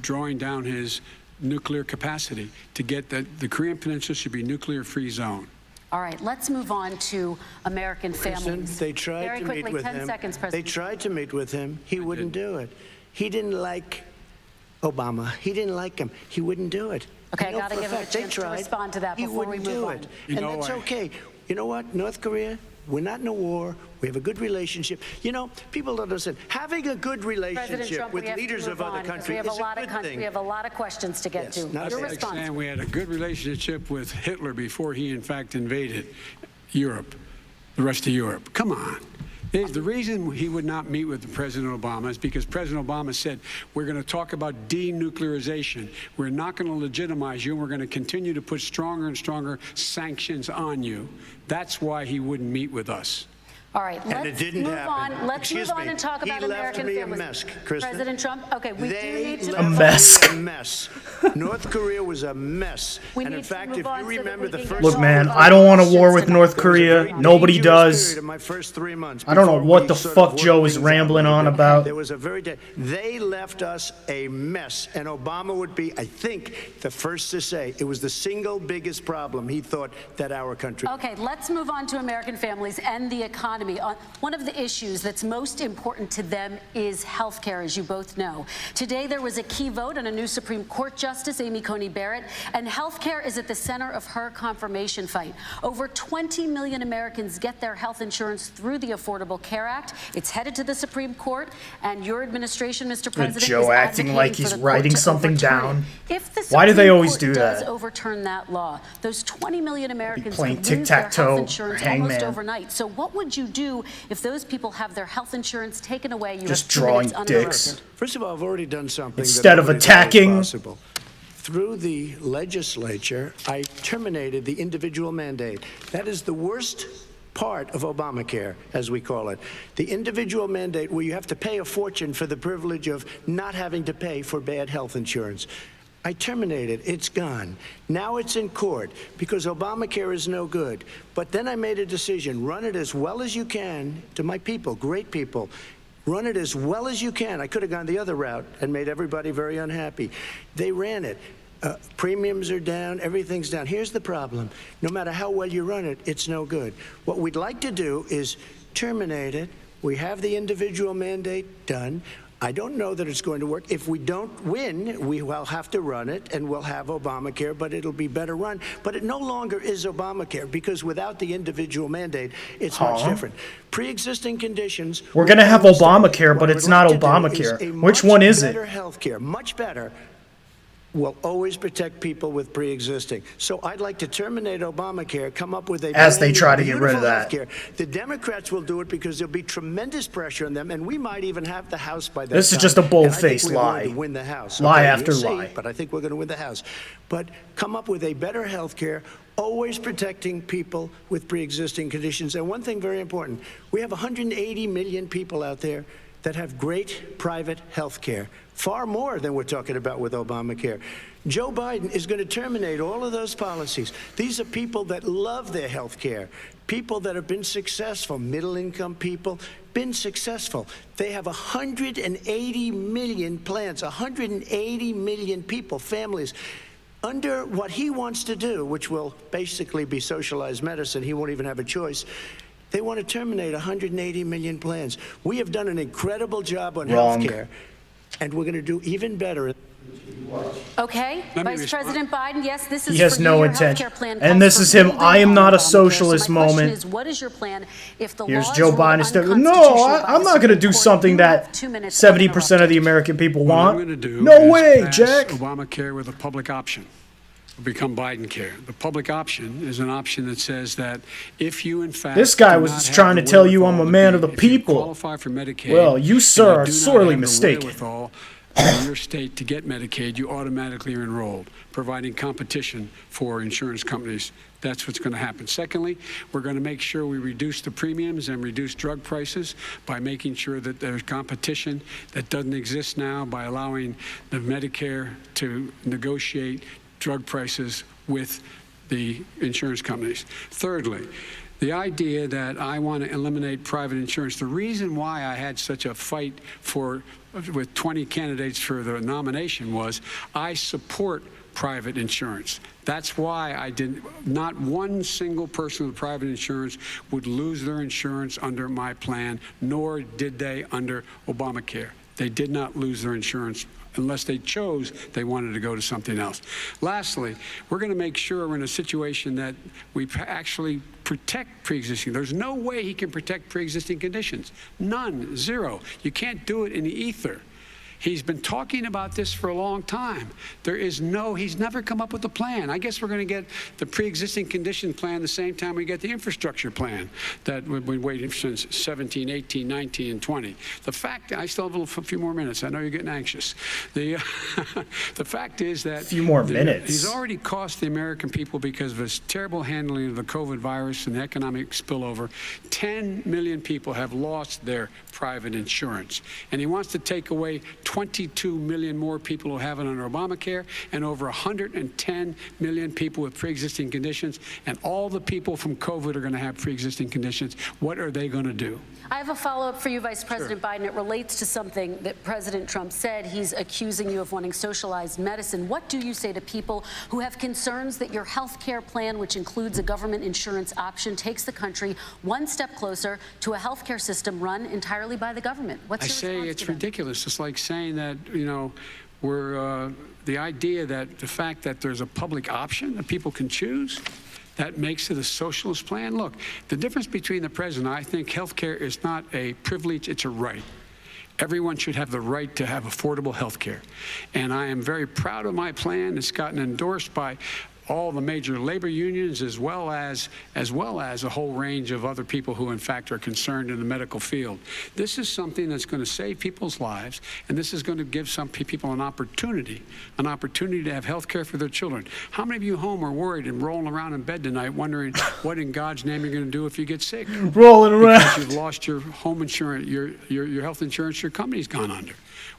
drawing down his nuclear capacity to get that the Korean Peninsula should be nuclear-free zone. All right, let's move on to American families. They tried Very to quickly, meet with 10 him. seconds, They President. tried to meet with him. He wouldn't do it. He didn't like Obama. He didn't like him. He wouldn't do it. Okay, I know gotta for give him a fact they chance to tried. respond to that He before we wouldn't move do on. it. You And know, that's okay. You know what? North Korea, we're not in a war. We have a good relationship. You know, people don't understand. Having a good President relationship Trump, with we have to leaders move of other on, 'cause countries we have is a good thing. We have a lot of questions to get Yes, to. not Your bad. Like response. saying we had a good relationship with Hitler before he, in fact, invaded Europe, the rest of Europe. Come on. The reason he would not meet with President Obama is because President Obama said, we're going to talk about denuclearization. We're not going to legitimize you, and we're going to continue to put stronger and stronger sanctions on you. That's why he wouldn't meet with us. All right, And it let's didn't move happen. on. Let's Excuse move on me. and talk He about left American me a families. mess, Kristen. President Trump, okay, we do They need to left move A mess. me a mess. North Korea was a mess. We And need in to fact, move if on you so that remember we the can first get Look, man, all I don't want a questions war with tonight. North Korea. Nobody does. In my first 3 months, I don't know before what we the sort of fuck worked Joe is things out a rambling little on bit, about. There was a they left us a mess, and Obama would be, I think, the first to say it was the single biggest problem he thought that our country. Okay, let's move on to American families and the economy. One of the issues that's most important to them is health care, as you both know. Today, there was a key vote on a new Supreme Court Justice, Amy Coney Barrett, and health care is at the center of her confirmation fight. Over 20 million Americans get their health insurance through the Affordable Care Act. It's headed to the Supreme Court, and your administration, Mr. President, Joe is acting advocating like for he's the court writing to something overturn down. it. If the Why do they Supreme always Court do does that? overturn that law, those 20 million Americans playing could lose their health tic-tac-toe or insurance almost hangman. overnight. So what would you do if those people have their health insurance taken away? You Just have 2 drawing minutes dicks. uninterrupted. First of all, I've already done something Instead that of nobody thought was attacking- possible. Through the legislature, I terminated the individual mandate. That is the worst part of Obamacare, as we call it. The individual mandate where you have to pay a fortune for the privilege of not having to pay for bad health insurance. I terminated. It's gone. Now it's in court because Obamacare is no good. But then I made a decision. Run it as well as you can to my people, great people. Run it as well as you can. I could have gone the other route and made everybody very unhappy. They ran it. Premiums are down. Everything's down. Here's the problem. No matter how well you run it, it's no good. What we'd like to do is terminate it, We have the individual mandate done. I don't know that it's going to work. If we don't win, we will have to run it, and we'll have Obamacare, but it'll be better run. But it no longer is Obamacare, because without the individual mandate, it's much different. Pre-existing conditions. We're going to have Obamacare, but it's not Obamacare. Which one is it? Better health care, much better, will always protect people with pre-existing. So I'd like to terminate Obamacare, come up with a as they try to get rid of that. Healthcare. The Democrats will do it because there'll be tremendous pressure on them, and we might even have the House by that This time. is just a bold-faced lie. To win the House. Lie Okay, after we'll see, lie. but I think we're going to win the House. But come up with a better health care, always protecting people with pre-existing conditions. And one thing very important, we have 180 million people out there that have great private health care, far more than we're talking about with Obamacare. Joe Biden is going to terminate all of those policies. These are people that love their health care, people that have been successful, middle-income people, been successful. They have 180 million plans, 180 million people, families. Under what he wants to do, which will basically be socialized medicine, he won't even have a choice. They want to terminate 180 million plans. We have done an incredible job on health care, and we're going to do even better. Okay, Vice President Biden, yes, this is He has for no you. Your intention. healthcare plan And calls this for is him. building I am not a on Obamacare. socialist So my question moment. is, what is your plan if the Here's laws Joe ruled Biden instead. No, unconstitutional by I'm the not going to Supreme do Court? something You that have 2 minutes 70% of the uninterrupted. American people What I'm want. going to do No is way, pass Jack. Obamacare with a public option. It'll become Biden care. The public option is an option that says that if you, in fact, This guy do was not have trying the to tell you I'm a wherewithal to man be- of the if you people. qualify for Medicaid, Well, you, and sir, are do not sorely have the mistaken. wherewithal in your state to get Medicaid, you automatically are enrolled, providing competition for insurance companies. That's what's going to happen. Secondly, we're going to make sure we reduce the premiums and reduce drug prices by making sure that there's competition that doesn't exist now by allowing the Medicare to negotiate drug prices with the insurance companies. Thirdly, the idea that I want to eliminate private insurance, the reason why I had such a fight with 20 candidates for the nomination was I support private insurance. That's why I didn't, not one single person with private insurance would lose their insurance under my plan, nor did they under Obamacare. They did not lose their insurance unless they chose they wanted to go to something else. Lastly, we're going to make sure we're in a situation that we actually protect pre-existing. There's no way he can protect pre-existing conditions. None, zero. You can't do it in the ether. He's been talking about this for a long time. He's never come up with a plan. I guess we're going to get the pre-existing condition plan the same time we get the infrastructure plan that we've been waiting since 17, 18, 19, and 20. The fact, I still have a few more minutes. I know you're getting anxious. The fact is that few more minutes. He's already cost the American people, because of his terrible handling of the COVID virus and the economic spillover, 10 million people have lost their private insurance. And he wants to take away 22 million more people who have it under Obamacare, and over 110 million people with pre-existing conditions, and all the people from COVID are going to have pre-existing conditions. What are they going to do? I have a follow-up for you, Vice President Biden. It relates to something that President Trump said. He's accusing you of wanting socialized medicine. What do you say to people who have concerns that your health care plan, which includes a government insurance option, takes the country one step closer to a health care system run entirely by the government? What's your response I say it's to them? ridiculous. It's like saying that, the idea that the fact that there's a public option that people can choose, that makes it a socialist plan. Look, the difference between the president, I think health care is not a privilege, it's a right. Everyone should have the right to have affordable health care. And I am very proud of my plan. It's gotten endorsed by all the major labor unions, as well as a whole range of other people who, in fact, are concerned in the medical field. This is something that's going to save people's lives, and this is going to give some people an opportunity to have health care for their children. How many of you home are worried and rolling around in bed tonight wondering what in God's name you're going to do if you get sick? Rolling around. Because you've lost your home insurance, your health insurance, your company's gone under.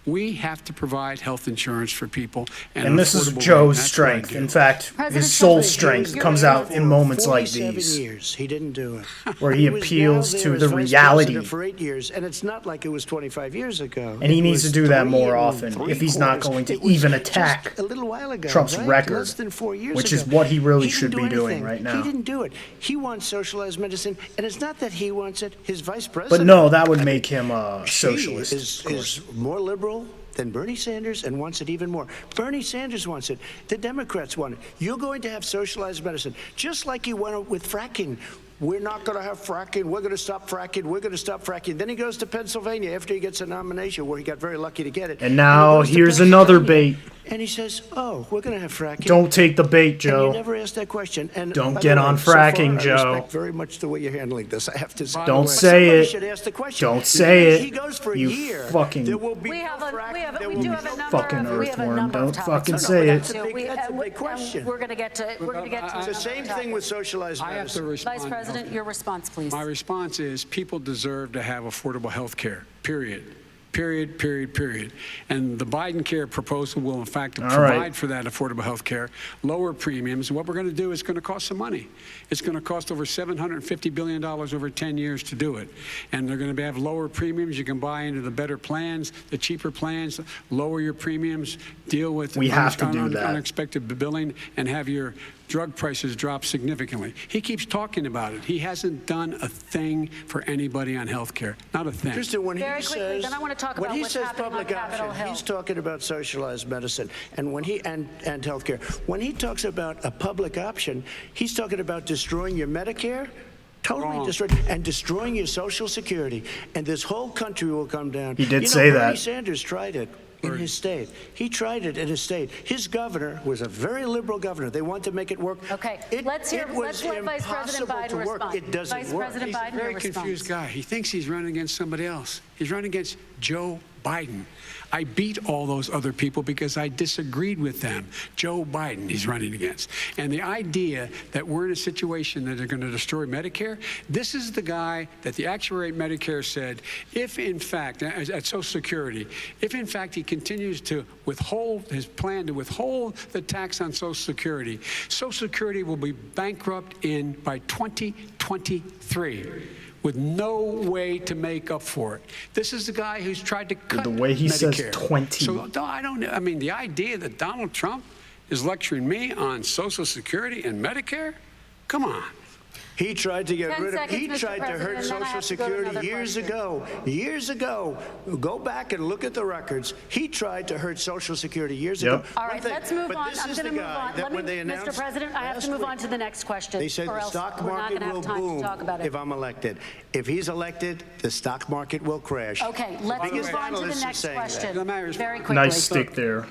We have to provide health insurance for people. And this is Joe's strength. In fact, his soul strength comes out in moments like these, years. He didn't do it. where he appeals to the reality. For 8 years, and it's not like it was 25 years ago. And he needs to do that more often if he's not going to even attack a little while ago, Trump's right? record, Less than 4 years which ago. is what he really He should didn't be do doing anything. right now. He didn't do it. He wants socialized medicine, and it's not that he wants it. His vice president. But no, that would make him a socialist. Is more liberal than Bernie Sanders and wants it even more. Bernie Sanders wants it. The Democrats want it. You're going to have socialized medicine, just like you went with fracking. We're not going to have fracking. We're going to stop fracking. We're going to stop fracking. Then he goes to Pennsylvania after he gets a nomination, where he got very lucky to get it. And now he goes to here's another Pennsylvania, bait. And he says, "Oh, we're going to have fracking." Don't take the bait, And Joe. you never asked that question. And Don't by get the way, on so far, fracking, I Joe. respect very much the way you're handling this. I have to say. Don't But say somebody it. should ask the question. Don't say Because it. He goes for a You year. fucking- There will be We no have fracking. There we will do be have a no number fucking of, we have a earthworm. number of Don't topics. fucking No, say but it. That's a big question. We're going to get to It's the same thing with socialized I have to medicine. respond. Vice President, your response, please. My response is people deserve to have affordable health care, period. Period, period, period. And the Biden care proposal will, in fact, provide for that affordable health care, lower premiums. What we're going to do is going to cost some money. It's going to cost over $750 billion over 10 years to do it. And they're going to have lower premiums. You can buy into the better plans, the cheaper plans, lower your premiums, deal with We have to do that. unexpected billing, and have your drug prices drop significantly. He keeps talking about it. He hasn't done a thing for anybody on health care. Not a thing. Kristen, when Very he quickly, says, then I want to talk when about he what's says happening on public Capitol option, Hill. he's talking about socialized medicine, and when he and healthcare. When he talks about a public option, he's talking about destroying your Medicare. Totally destroyed, and destroying your Social Security, and this whole country will come down. He did You know, say Bernie that. Sanders tried it in his state. He tried it in his state. His governor was a very liberal governor. They wanted to make it work. Okay, It let's was let Vice President impossible Biden to work. respond. It doesn't Vice work. President He's Biden, a very your confused response. guy. He thinks he's running against somebody else. He's running against Joe Biden. I beat all those other people because I disagreed with them. Joe Biden he's running against. And the idea that we're in a situation that they're going to destroy Medicare, this is the guy that the actuary at Medicare said, if in fact, at Social Security, if in fact he continues to withhold his plan to withhold the tax on Social Security, Social Security will be bankrupt by 2023. With no way to make up for it. This is the guy who's tried to cut The way he Medicare. says 20. So I mean, the idea that Donald Trump is lecturing me on Social Security and Medicare? Come on. He tried to get 10 rid of. seconds, He Mr. tried to President, hurt and then I Social have to go to Security another years question. ago. Years ago, go back and look at the records. He tried to hurt Social Security years ago. All One right, thing, let's move but on. this I'm is going to the move guy on. that when they Mr. announced President, I have last to move week, on to the next question. They said or the else stock we're not market going to will have time boom to talk about it. if I'm elected. If he's elected, the stock market will crash. Okay, let's biggest move on to the analysts are next saying that. question. Let me Very respond. quickly. Nice stick there.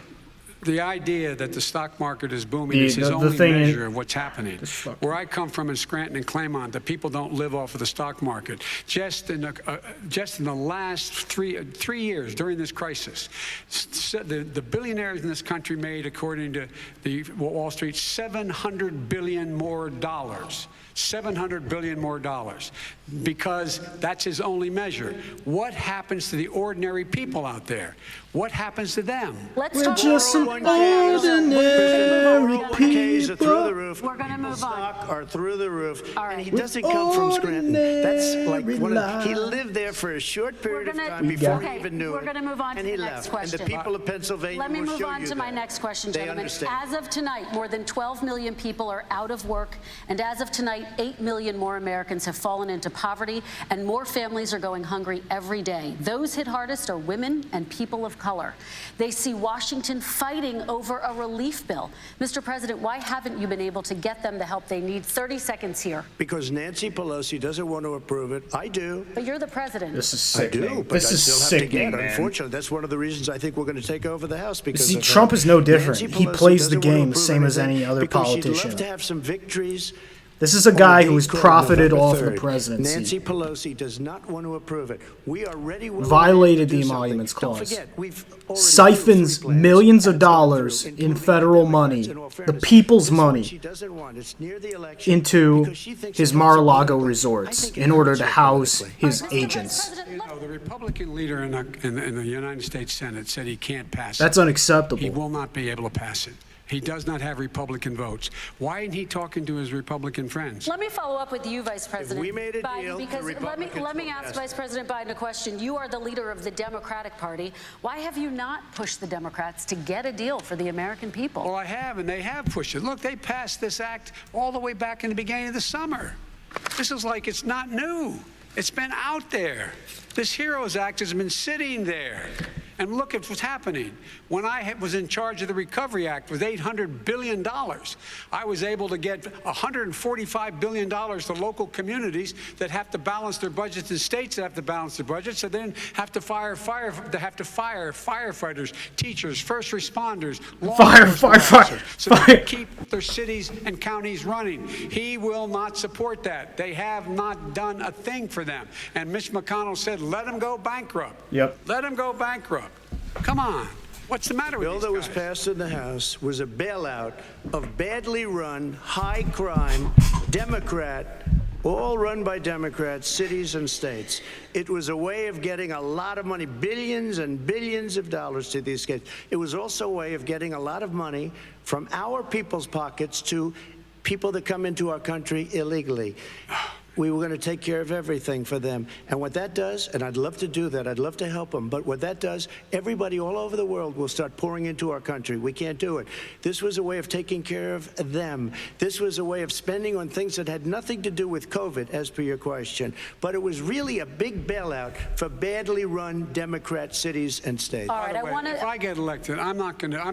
The idea that the stock market is booming The- is his the only thing is- measure of what's happening. Where I come from in Scranton and Claymont, the people don't live off of the stock market. Just in the last three years during this crisis, the billionaires in this country made, according to the Wall Street, $700 billion more dollars. $700 billion more dollars, because that's his only measure. What happens to the ordinary people out there? What happens to them? Let's We're talk just some about ordinary 401ks are through the people. roof. We're gonna move on. Stock are through the roof. All right. And he doesn't come from Scranton. That's like Ordinary he lived there for a short period of gonna- time before okay, he even knew we're it. gonna move on and to he the left. next question. And the people of Pennsylvania Let me will move show on you to my that. next question, They gentlemen. understand. As of tonight, more than 12 million people are out of work, and as of tonight, 8 million more Americans have fallen into poverty, and more families are going hungry every day. Those hit hardest are women and people of color. They see Washington fighting over a relief bill. Mr. President, why haven't you been able to get them the help they need? 30 seconds here. Because Nancy Pelosi doesn't want to approve it. I do. But you're the president. This is I sickening. do, but This I is still have sickening, to get it. man. Unfortunately, that's one of the reasons I think we're going to take over the House. Because See, of Trump is no different. Nancy He Pelosi plays the doesn't want to game approve same as anything any other because She'd politician. love to have some victories. This is a on guy the who has date called profited November off the 3rd. presidency. Nancy Pelosi does not want to approve it. We are ready. Violated to do the something. emoluments Don't clause. forget, we've already Siphons approved plans. millions of That's gone dollars through, in including federal Democrats. money, In all the fairness, people's this is what money, she doesn't want. It's near the election into because she thinks his it helps her Mar-a-Lago politically. I resorts think it in order hurts to her house politically. his Mr. agents. President, You know, the Republican leader in the United States Senate said he can't pass it. That's He unacceptable. will not be able to pass it. He does not have Republican votes. Why isn't he talking to his Republican friends? Let me follow up with you, Vice President we made a Biden, deal, the because Republicans let me will ask pass Vice President Biden a question. You are the leader of the Democratic Party. Why have you not pushed the Democrats to get a deal for the American people? Well, I have, and they have pushed it. Look, they passed this act all the way back in the beginning of the summer. This is like it's not new. It's been out there. This HEROES Act has been sitting there. And look at what's happening. When I was in charge of the Recovery Act with $800 billion, I was able to get $145 billion to local communities that have to balance their budgets and states that have to balance their budgets, so then have to fire firefighters, teachers, first responders, law enforcement officers, so they can keep their cities and counties running. He will not support that. They have not done a thing for them. And Mitch McConnell said, let them go bankrupt. Yep. Let them go bankrupt. Come on. What's the matter with The these bill that guys? was passed in the House was a bailout of badly run, high-crime, Democrat, all run by Democrats, cities and states. It was a way of getting a lot of money, billions and billions of dollars to these states. It was also a way of getting a lot of money from our people's pockets to people that come into our country illegally. We were going to take care of everything for them. And what that does, and I'd love to do that, I'd love to help them, but what that does, everybody all over the world will start pouring into our country. We can't do it. This was a way of taking care of them. This was a way of spending on things that had nothing to do with COVID, as per your question. But it was really a big bailout for badly run Democrat cities and states. All right, By the way, if I get elected, I'm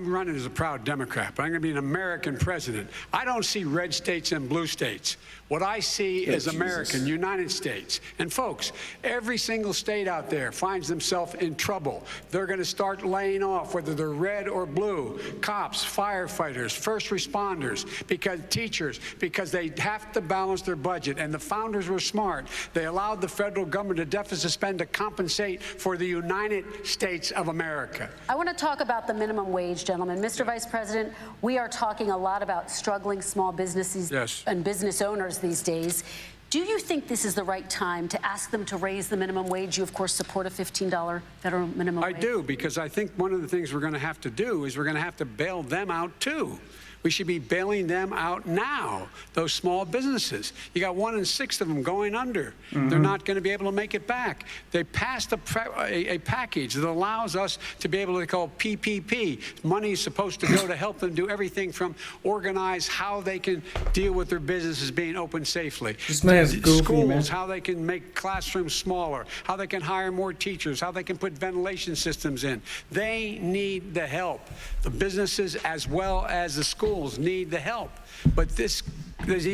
running as a proud Democrat, but I'm going to be an American president. I don't see red states and blue states. What I see is American, United States. And folks, every single state out there finds themselves in trouble. They're going to start laying off, whether they're red or blue, cops, firefighters, first responders, because teachers, because they have to balance their budget. And the founders were smart. They allowed the federal government to deficit spend to compensate for the United States of America. I want to talk about the minimum wage, gentlemen. Mr. Vice President, we are talking a lot about struggling small businesses and business owners these days. Do you think this is the right time to ask them to raise the minimum wage? You, of course, support a $15 federal minimum wage. I do, because I think one of the things we're going to have to do is we're going to have to bail them out, too. We should be bailing them out now, those small businesses. You got 1 in 6 of them going under. They're not going to be able to make it back. They passed a package that allows us to be able to call PPP. Money is supposed to go to help them do everything from organize how they can deal with their businesses being open safely. This man's goofy, Schools, man. how they can make classrooms smaller, how they can hire more teachers, how they can put ventilation systems in. They need the help. The businesses as well as the schools need the help, but these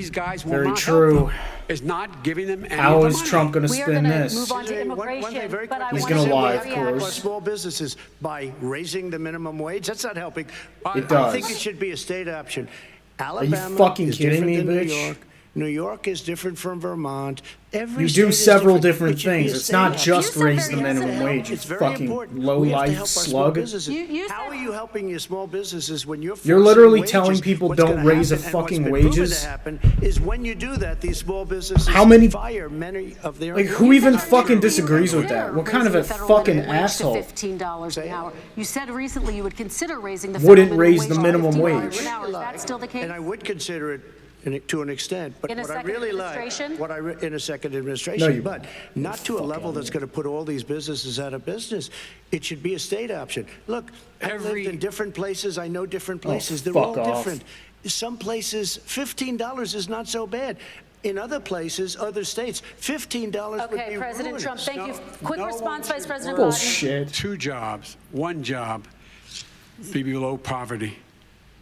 guys will not help them. Is not giving them any How of the is money. Trump going to We are spin going to this? move on to immigration, One thing very but I quickly. He's want gonna to lie, of react. course. Small businesses by raising the minimum wage. That's not helping. It I think does. it should be a state option. you Alabama fucking is kidding different me, than bitch? New York. New York is different from Vermont. Every You state do is several different. different It should be things. a It's state not option. just You said raise the very minimum important. wage, you It's very fucking important. low We have to life help our small slug. businesses. You How said- are you helping your small businesses when you're You're forcing literally wages? telling people What's don't gonna raise happen, the and what's fucking been proven wages? to happen is when you do that, these small businesses How many- fire many of their Like, employees. who even You said fucking recently disagrees you with would that? What consider kind of a raising the federal fucking minimum wage to asshole? $15 an hour. You said recently you would consider raising the Wouldn't federal raise wage the to minimum $15 wage. an hour. Is that still the case? And I would consider it to an extent, but In a what I second really like, administration? in a second No, administration, you- but not to a level that's going to put all these businesses out of business. It should be a state option. Look, I've lived in different places. I know different places. They're all fuck off. different. Some places, $15 is not so bad. In other places, other states, $15 would Okay, be President ruinous. Trump, thank you. Quick No response, one Vice should President work. Biden. Bullshit. 2 jobs, 1 job, be below poverty.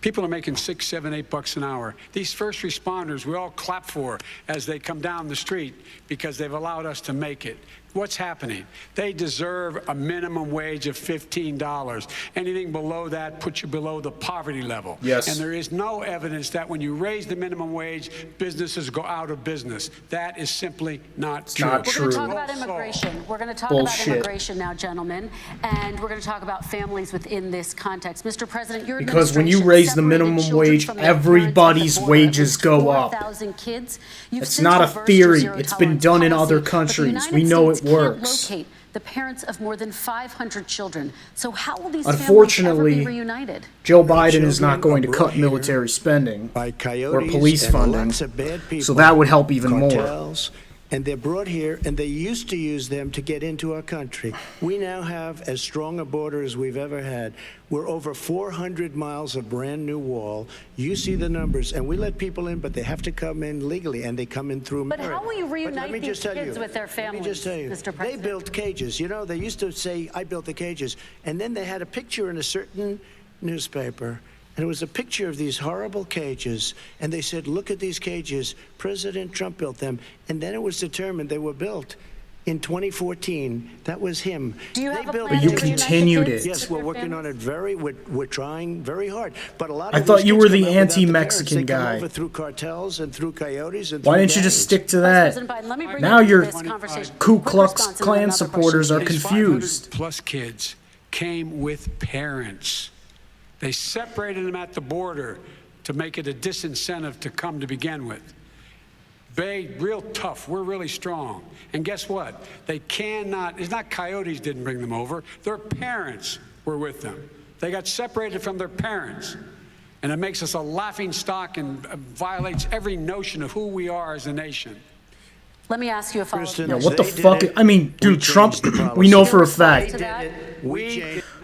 People are making $6, $7, $8 an hour. These first responders, we all clap for as they come down the street because they've allowed us to make it. What's happening? They deserve a minimum wage of $15. Anything below that puts you below the poverty level. Yes. And there is no evidence that when you raise the minimum wage, businesses go out of business. That is simply not true. not We're going to True. talk about immigration. We're going to talk Bullshit. about immigration now, gentlemen, and we're going to talk about families within this context. Mr. President, your Because when you administration raise the separated minimum children wage, from their parents at the everybody's border. wages At least go up. 4,000 kids. You've It's since not a reversed your theory. zero It's been tolerance done in policy, other but the countries. United We know States it works. can't locate the parents of more than 500 children. So how will these families ever Unfortunately, be reunited? Joe Biden is not going to cut military spending or police funding, so that would help even more. And they're brought here, and they used to use them to get into our country. We now have as strong a border as we've ever had. We're over 400 miles of brand new wall. You see the numbers, and we let people in, but they have to come in legally, and they come in through merit. But how will you reunite these kids with their families, Let me just tell you, Mr. President? they built cages. You know, they used to say, I built the cages, and then they had a picture in a certain newspaper, and it was a picture of these horrible cages, and they said, look at these cages. President Trump built them, and then it was determined they were built in 2014. That was him. Do you have a plan But you to reunite the continued kids it. Yes, to we're their working on families? it we're trying very hard. But a lot I of thought these you kids were come the out without the anti-Mexican parents. They come guy. over through cartels and through coyotes and Why through didn't you just gangs. stick to Vice that? President Biden, let me bring Now you into you're this conversation. Ku Quick Klux response and then Klan another supporters are question. These confused. 500-plus kids came with parents. They separated them at the border to make it a disincentive to come to begin with. They real tough. We're really strong. And guess what? They cannot. It's not coyotes didn't bring them over. Their parents were with them. They got separated from their parents. And it makes us a laughing stock and violates every notion of who we are as a nation. Let me ask you a follow-up Kristen, Yeah, question. what the They did fuck? it. I mean, dude, We Trump, changed the policy. we know for a To fact, that?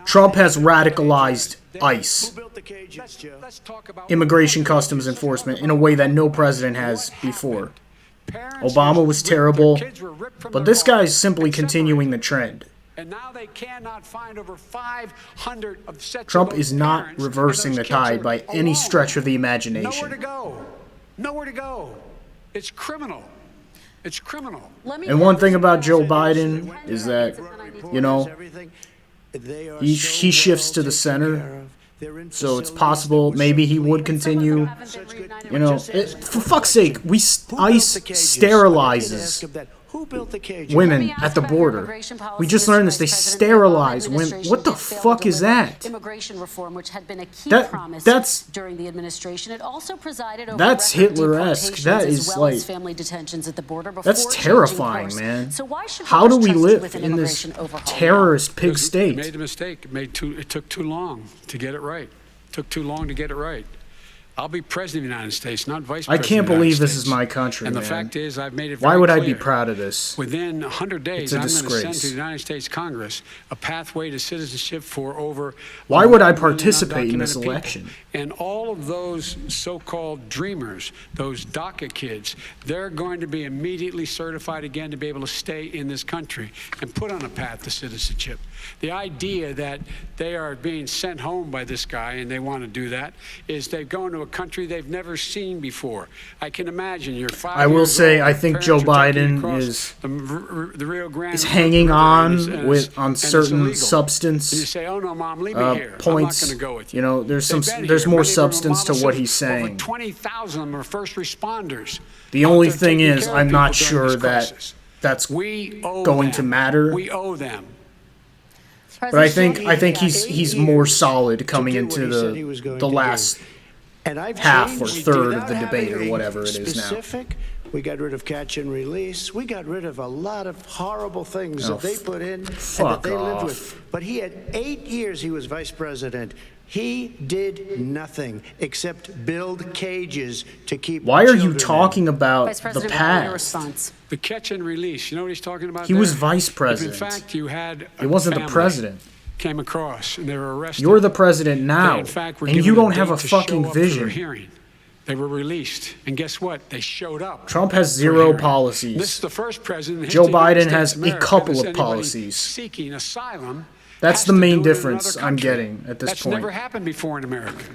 Trump has radicalized ICE, Who built the cages, Joe? Let's talk about Immigration Customs Enforcement, in a way that no president has before. Obama was terrible, but this guy's simply continuing the trend. And now they cannot find over 500 of sets Trump of those is not parents, reversing and the those kids tide are by any alone. stretch of the Nowhere to imagination. go. Nowhere to go. It's criminal. It's criminal. Let me And one ask thing you about a Joe question. Biden is that, Reporters, you know, everything. They are he so shifts well to the taken center, care of. They're in so it's facilities possible that were maybe so he clean. would continue. Haven't been reunited. You know, for fuck's sake, Who built ICE the cages? sterilizes Ask him that. Who built the cages? women Let me ask at the about your border. immigration policy, We just Mr. learned this. They Vice President. sterilize The Obama women. administration What the did fail to fuck is deliver that? Immigration reform, which had been a key That- promise that's- during the administration. It also presided over That's record Hitler-esque. deportations That as is well as like- family detentions at the border before That's changing terrifying, course. man. So why should How do voters we trust you live with an in this immigration overhaul now? terrorist pig It state? made a mistake. It took too long to get it right. Took too long to get it right. I'll be president of the United States, not vice I president. can't of the United believe this States. is my country, And the man. fact is, I've made it Why very would I be clear. proud of this? Within 100 days, It's a I'm going to send disgrace. to the United States Congress a pathway to citizenship for over. Why would I 1 million participate in this undocumented people. election? And all of those so-called dreamers, those DACA kids, they're going to be immediately certified again to be able to stay in this country and put on a path to citizenship. The idea that they are being sent home by this guy and they want to do that is they're going to a country they've never seen before. I can imagine you're 5 I will years say, old, I your think parents Joe are taking you Biden across is the Rio Grande hanging River, on and it's- with on and it's certain illegal. substance And you say, "Oh no, Mom, leave me here. points. I'm not going to go with you." You know, there's They've some been there's here. more Many of them are substance to model what he's citizens. saying. Over 20,000 of them are first responders. The out only there thing taking is, care of I'm not people during sure this that crisis. that's We owe going them. to matter. We owe them. But I think he's more solid coming to do into what he said he was going the to last do. And I've half or changed third without of the debate having or whatever it is now. specific. We got rid of catch and release. We got rid of a lot of horrible things Oh, that they put in and that fuck they lived off. with. But he had 8 years he was vice president. He did nothing except build cages to keep Why are you children in. talking about Vice the President, Biden, your past? response. The catch and release. You know what he's talking about? He was there? vice If president. in fact you had a He wasn't the family president. came across and they were arrested. You're the president They, now, in fact, were and you given don't a have date a to show fucking up for their vision. hearing. They were released, and guess what? They showed up. Trump has for zero hearing. policies. This is the first president. in Joe history of the United Biden has States a America couple that's of anybody policies. seeking asylum. That's has the to main do it in difference another I'm country. getting at this That's point. never happened before in America.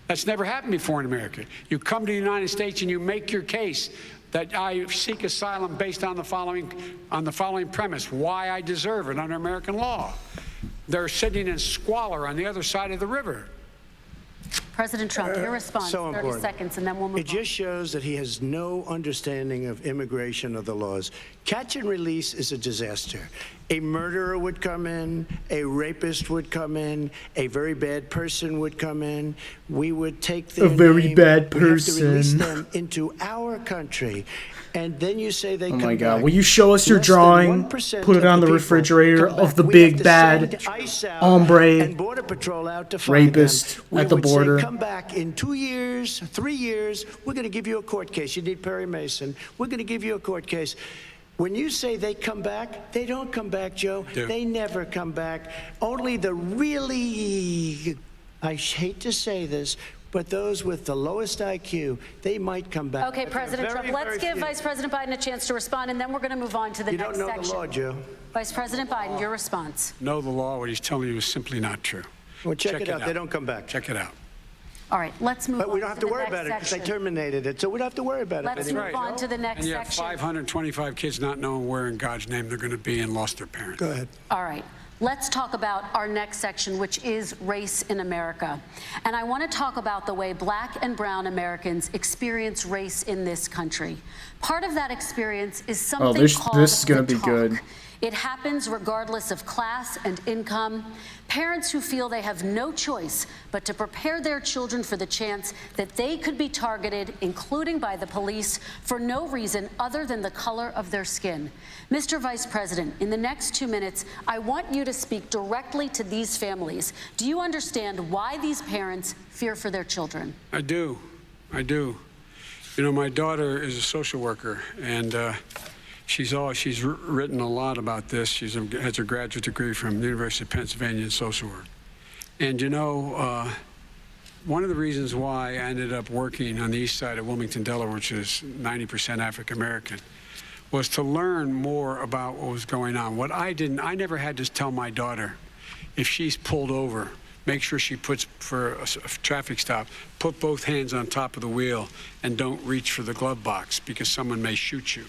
That's never happened before in America. You come to the United States and you make your case that I seek asylum based on the following premise: why I deserve it under American law. They're sitting in squalor on the other side of the river. President Trump, your response, so 30 important. seconds, and then we'll move It on. just shows that he has no understanding of immigration or the laws. Catch and release is a disaster. A murderer would come in, a rapist would come in, a very bad person would come in. We would take their A very name, bad we have to release person. them into our country. And then you say they Oh come my God! back. Will you show us your Less than drawing? 1% Put it of on the people refrigerator come back. of the We big have to bad send ICE out hombre and Border Patrol out to find rapist them. We at the would say, border. come back in 2 years, 3 years. We're going to give you a court case. You need Perry Mason. We're going to give you a court case. When you say they come back, they don't come back, Joe. They never come back. Only the really, I hate to say this, but those with the lowest IQ, they might come back. Okay, President Very, Trump, let's very give few. Vice President Biden a chance to respond, and then we're going to move on to the You next don't know section. the law, Joe. Vice President Biden, your response. Know the law. What he's telling you is simply not true. Well, check it out. They don't come back. Check it out. All right, let's move on. But we don't have to the worry next about it because they section. terminated it, so we don't have to worry about Let's it move anymore. on to the next And you have section. 525 kids not knowing where in God's name they're going to be and lost their parents. Go ahead. All right. Let's talk about our next section, which is race in America. And I want to talk about the way Black and brown Americans experience race in this country. Part of that experience is something this called is gonna the be talk. good. It happens regardless of class and income. Parents who feel they have no choice but to prepare their children for the chance that they could be targeted, including by the police, for no reason other than the color of their skin. Mr. Vice President, in the next 2 minutes, I want you to speak directly to these families. Do you understand why these parents fear for their children? I do. I do. You know, my daughter is a social worker, and she's written a lot about this. She has a graduate degree from the University of Pennsylvania in social work. And you know, one of the reasons why I ended up working on the east side of Wilmington, Delaware, which is 90% African American, was to learn more about what was going on. What I never had to tell my daughter, if she's pulled over, make sure she puts, for a traffic stop, put both hands on top of the wheel and don't reach for the glove box because someone may shoot you.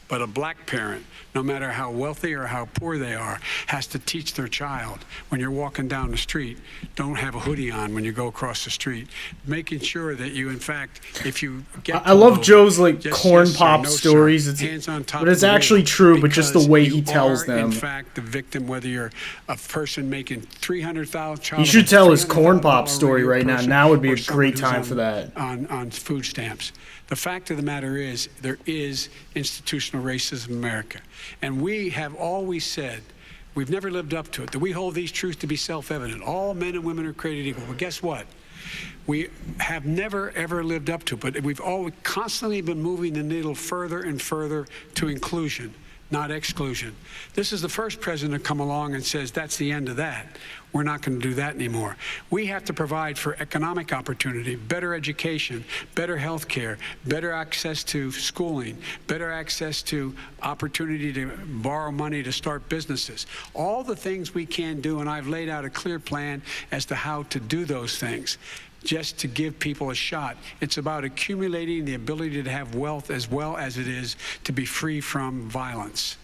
But a black parent, no matter how wealthy or how poor they are, has to teach their child, when you're walking down the street, don't have a hoodie on when you go across the street. Making sure that you, in fact, if you get I love pulled Joe's over, like yes, corn yes, sir, pop no, sir. stories. Hands on top But of it's the wheel, actually true, but just the because way you he tells are, them. in fact, the victim, whether you're a person making $300,000. You should tell his corn pop $300,000 story right now. person, Now would be or a someone great who's time for that. on food stamps. The fact of the matter is, there is institutional racism in America. And we have always said, we've never lived up to it, that we hold these truths to be self-evident. All men and women are created equal. But guess what? We have never, ever lived up to it. But we've always constantly been moving the needle further and further to inclusion, not exclusion. This is the first president to come along and says, that's the end of that. We're not going to do that anymore. We have to provide for economic opportunity, better education, better health care, better access to schooling, better access to opportunity to borrow money to start businesses. All the things we can do, and I've laid out a clear plan as to how to do those things, just to give people a shot. It's about accumulating the ability to have wealth as well as it is to be free from violence.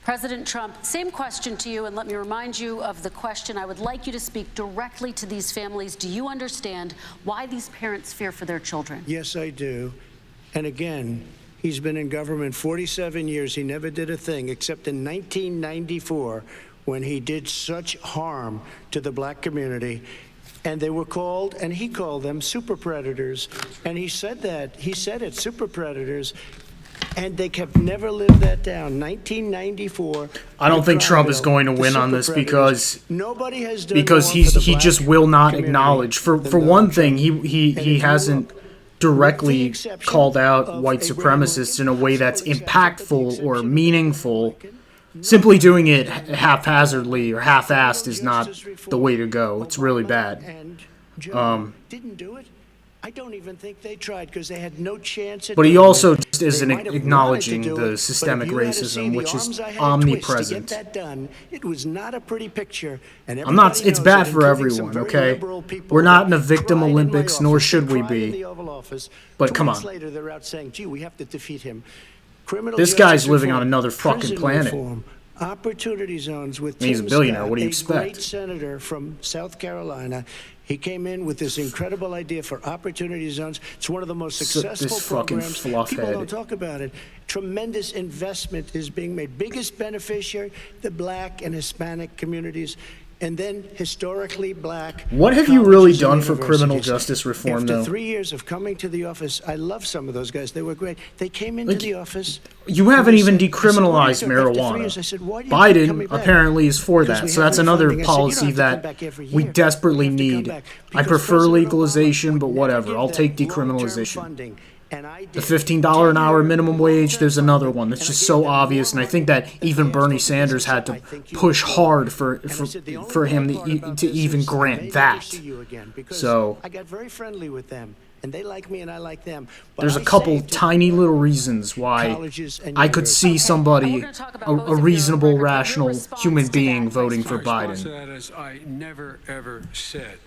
President Trump, same question to you, and let me remind you of the question. I would like you to speak directly to these families. Do you understand why these parents fear for their children? Yes, I do. And again, he's been in government 47 years. He never did a thing except in 1994 when he did such harm to the black community. And they were called, and he called them super predators. And he said that. He said it, super predators. And they have never lived that down. 1994. I don't think Trump is going to win on this because nobody has done he just will not acknowledge. For one thing, he hasn't directly called out white supremacists in a way that's impactful or meaningful. Simply doing it haphazardly or half-assed is not the way to go. It's really bad. Didn't do it. I don't even think they tried because they had no chance at But he doing also it. just isn't They might have acknowledging wanted to do the it, but systemic if you had to see racism, the which is arms I had to omnipresent. twist to get that done, it was not a pretty picture. And I'm not. everybody It's knows bad it, for including some everyone. very Okay, liberal people we're not in that a victim cried in my Olympics, nor office, should we cried in be. the Oval Office. But 2 come months on. later, they're out saying, "Gee, we have to defeat him." Criminal This guy's justice living on reform, another fucking prison planet. reform, opportunity zones with He's a Tim billionaire. Scott, What do you a great expect? senator from South Carolina, He came in with this incredible idea for opportunity zones. It's one of the most successful this fucking programs. People don't talk about it. Tremendous investment is being made. Biggest beneficiary, the Black and Hispanic communities. And then historically Black. What have you really done for criminal justice reform, though? After 3 years of coming to the office, I love some of those guys. They were great. They came into the office. You haven't even decriminalized marijuana. Biden apparently is for that, so that's another policy that we desperately need. I prefer legalization, but whatever. I'll take decriminalization. The $15 an hour minimum wage, there's another one that's just so obvious, and I think that even Bernie Sanders had to push hard for him to even grant that. So I got very friendly with them, and they like me and I like them. There's a couple tiny little reasons why I could see somebody, a reasonable, rational human being voting for Biden. I never, ever said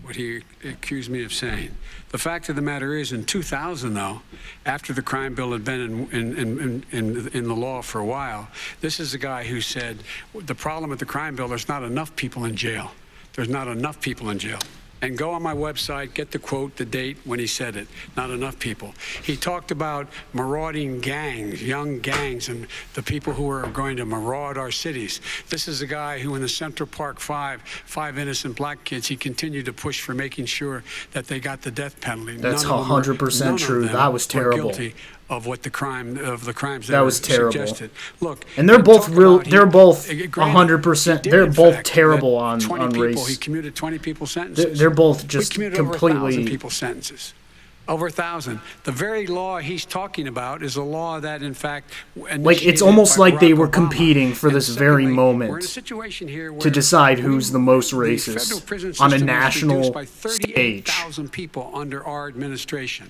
what he accused me of saying. The fact of the matter is, in 2000, though, after the crime bill had been in the law for a while, this is a guy who said, the problem with the crime bill, there's not enough people in jail. There's not enough people in jail. And go on my website, get the quote, the date when he said it. Not enough people. He talked about marauding gangs, young gangs, and the people who are going to maraud our cities. This is a guy who in the Central Park five innocent black kids, he continued to push for making sure that they got the death penalty. That's 100% true. That was terrible. Of what the crimes that was terrible. Suggested. Look, and they're both 100%. They're both terrible on race. He commuted 20 people sentences. They're both just completely. Over 1,000 people sentences. Over 1,000. The very law he's talking about is a law that, in fact, like it's almost like they were competing for this very we're in a moment situation here where to decide who's the most racist on a national by stage. 38,000 people under our administration,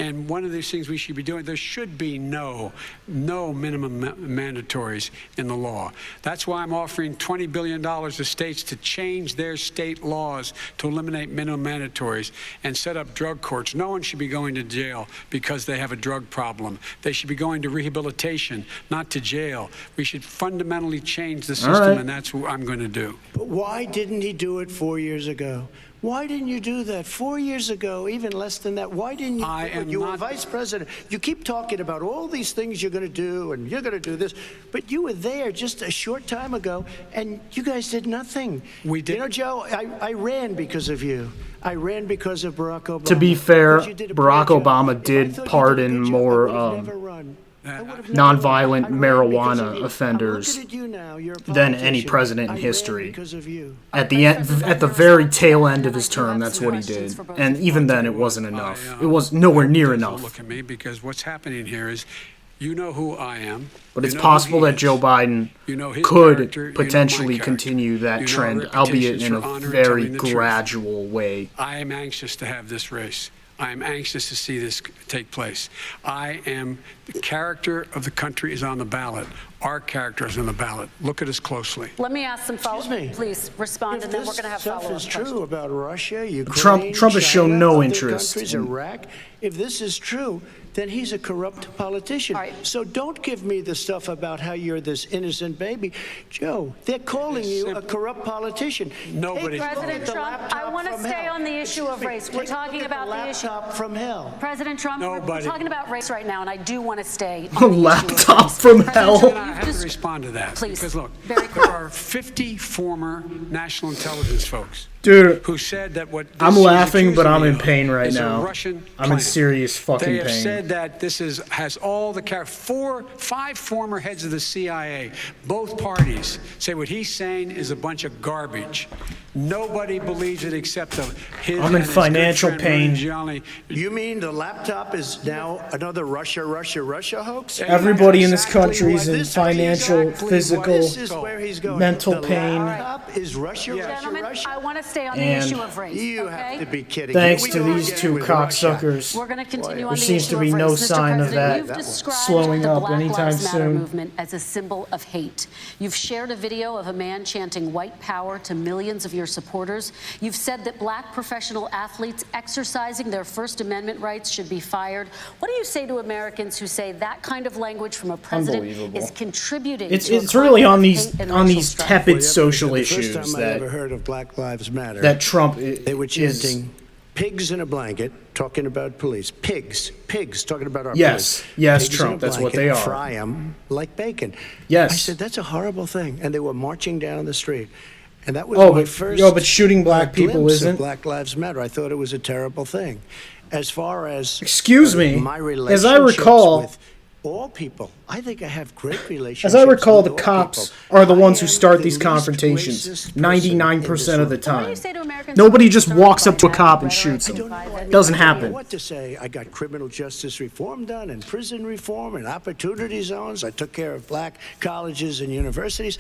and one of these things we should be doing. There should be no minimum mandatories in the law. That's why I'm offering $20 billion to states to change their state laws to eliminate minimum mandatories and set up drug courts. No one should be going to jail because they have a drug problem. They should be going to rehabilitation, not to jail. We should fundamentally change the system, and that's what I'm going to do. But why didn't he do it 4 years ago? Why didn't you do that 4 years ago, even less than that? Why didn't you? You were vice president. You keep talking about all these things you're going to do, and you're going to do this, but you were there just a short time ago, and you guys did nothing. We did. You know, Joe, I ran because of you. I ran because of Barack Obama. To be fair, Barack Obama did pardon more nonviolent marijuana offenders than any president in history. At the very tail end of his term, that's what he did, and even then, it wasn't enough. It was nowhere near enough. Look at me, because what's happening here is, you know who I am. But it's possible that Joe Biden could potentially continue that trend, albeit in a very gradual way. I am anxious to have this race. I am anxious to see this take place. The character of the country is on the ballot. Our character is on the ballot. Look at us closely. Let me ask some follow-up. Please respond, and then we're going to have follow-up. If this stuff is true about Russia, Ukraine, Trump has shown no interest. Iraq. If this is true, then he's a corrupt politician. Right. So don't give me the stuff about how you're this innocent baby. Joe, they're calling you a corrupt politician. Nobody. President Trump, I want to stay on the issue of race. We're talking about the issue. From hell. President Trump, we're talking about race right now, and I do want to stay on the laptop from hell. I have to respond to that. Please. Because look, there are 50 former national intelligence folks. Dude, who said that I'm laughing, but I'm in pain right now. I'm in serious fucking pain. They have said that this has all the five former heads of the CIA, both parties, say what he's saying is a bunch of garbage. Nobody believes it except his. I'm in financial pain. You mean the laptop is now another Russia hoax? Everybody in this country is in financial, physical, mental pain. Is Russia, Gentlemen, Russia? I want to stay on the issue of race. You have to be kidding. Thanks to these two cocksuckers. We're going to continue on there the seems issue to be of no race. sign of that You've described slowing the up Black anytime Lives Matter soon. movement as a symbol of hate. You've shared a video of a man chanting white power to millions of your supporters. You've said that black professional athletes exercising their First Amendment rights should be fired. What do you say to Americans who say that kind of language from a president is contributing? It's really on these these tepid social The issues first time I ever heard of Black Lives Matter, that Trump they were chanting pigs in a blanket, talking about police. Pigs, talking about our Yes, police. yes, Pigs Trump, in a that's what blanket, they are. Fry them like bacon. Yes. I said, that's a horrible thing. And they were marching down the street. And that was Oh, my but- first yo, but shooting black people glimpse isn't? of Black Lives Matter. I thought it was a terrible thing. As far as Excuse me, my as I recall, with all people, I think I have great relationships. as I recall, with the all cops people. are the ones I who am start the these least confrontations racist person 99% of the in this What do time. you say to Americans Nobody who are just concerned walks up by to a that cop and rhetoric shoots and him. by the- Doesn't I don't know happen. what to say. I got criminal justice reform done and prison reform and opportunity zones. I took care of black colleges and universities.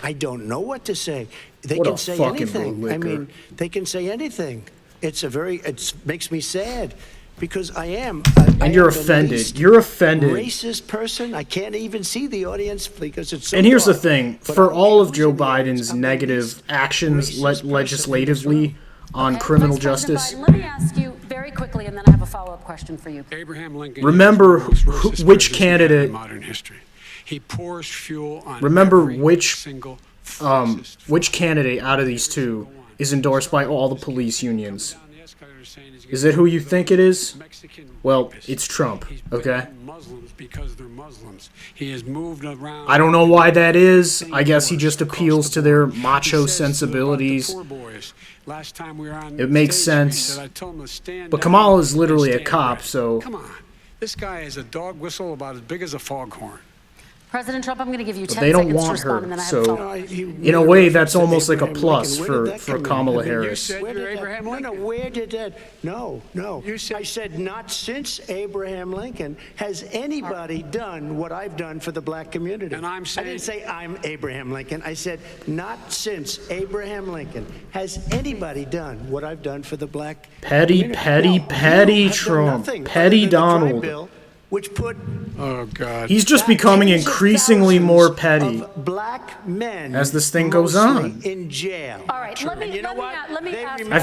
I don't know what to say. They What can a say fucking anything. I bootlicker. mean, they can say anything. It makes me sad because I am. And you're offended. You're offended. Racist person. I can't even see the audience because it's so And here's the dark. thing, But for I'm all of choosing Joe the audience. Biden's I'm the negative least actions racist person legislatively on Okay, criminal Vice President justice, Biden, let me ask you very quickly, and then I have a follow-up question for you. Abraham Lincoln. Remember is one of the most racist which presidents candidate- in modern history. He pours fuel on Remember every which, single racist which candidate out of these two is endorsed by all the police unions? Is it who you think it is? Well, it's Trump, okay? Muslims because they're Muslims. He has moved around. I don't know why that is. I guess he just appeals to their macho sensibilities. It makes sense. But Kamala is literally a cop, so Come on. This guy is a dog whistle about as big as a foghorn. President Trump, I'm going to give you 10 they don't seconds to want respond, her, and then I have so- a follow-up. in a way, that's almost like a plus for Kamala Harris. said Where you're did Abraham that, Lincoln. where did that? No. You said- I said not since Abraham Lincoln has anybody done what I've done for the black community. And I'm saying- I didn't say I'm Abraham Lincoln. I said not since Abraham Lincoln has anybody done what I've done for the black Petty, community. petty, Now, you petty have done Trump. nothing Petty other than the crime Donald. bill, which put Oh, God. He's just becoming tens of increasingly more thousands petty. of black men as this thing goes mostly on. in jail. All right, let me, And you know let me, what? let me They ask. remember- I